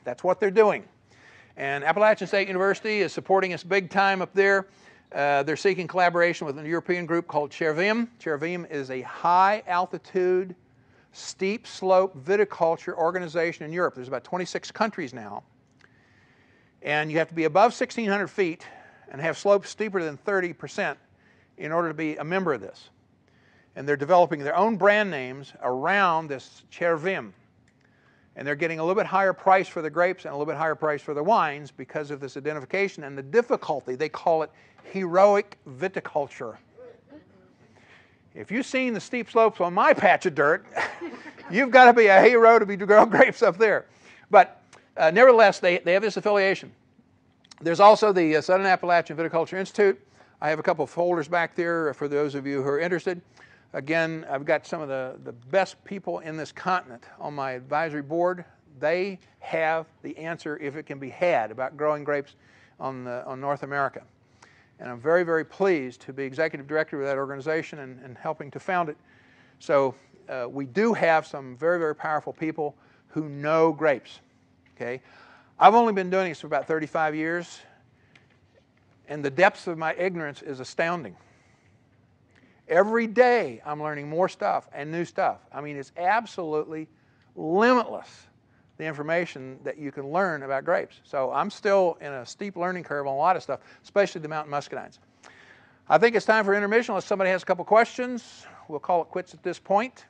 that's what they're doing. And Appalachian State University is supporting us big time up there. They're seeking collaboration with a European group called Chervim. Chervim is a high altitude, steep slope viticulture organization in Europe. There's about 26 countries now. And you have to be above 1,600 feet and have slopes steeper than 30% in order to be a member of this. And they're developing their own brand names around this Chervim. And they're getting a little bit higher price for the grapes and a little bit higher price for the wines because of this identification and the difficulty. They call it heroic viticulture. If you've seen the steep slopes on my patch of dirt, you've got to be a hero to be growing grapes up there. But nevertheless, they have this affiliation. There's also the Southern Appalachian Viticulture Institute. I have a couple of folders back there for those of you who are interested. Again, I've got some of the best people in this continent on my advisory board. They have the answer, if it can be had, about growing grapes on North America. And I'm very, very pleased to be executive director of that organization and helping to found it. So we do have some very, very powerful people who know grapes. Okay? I've only been doing this for about 35 years, and the depths of my ignorance is astounding. Every day I'm learning more stuff and new stuff. I mean, it's absolutely limitless, the information that you can learn about grapes. So I'm still in a steep learning curve on a lot of stuff, especially the mountain muscadines. I think it's time for intermission unless somebody has a couple questions. We'll call it quits at this point.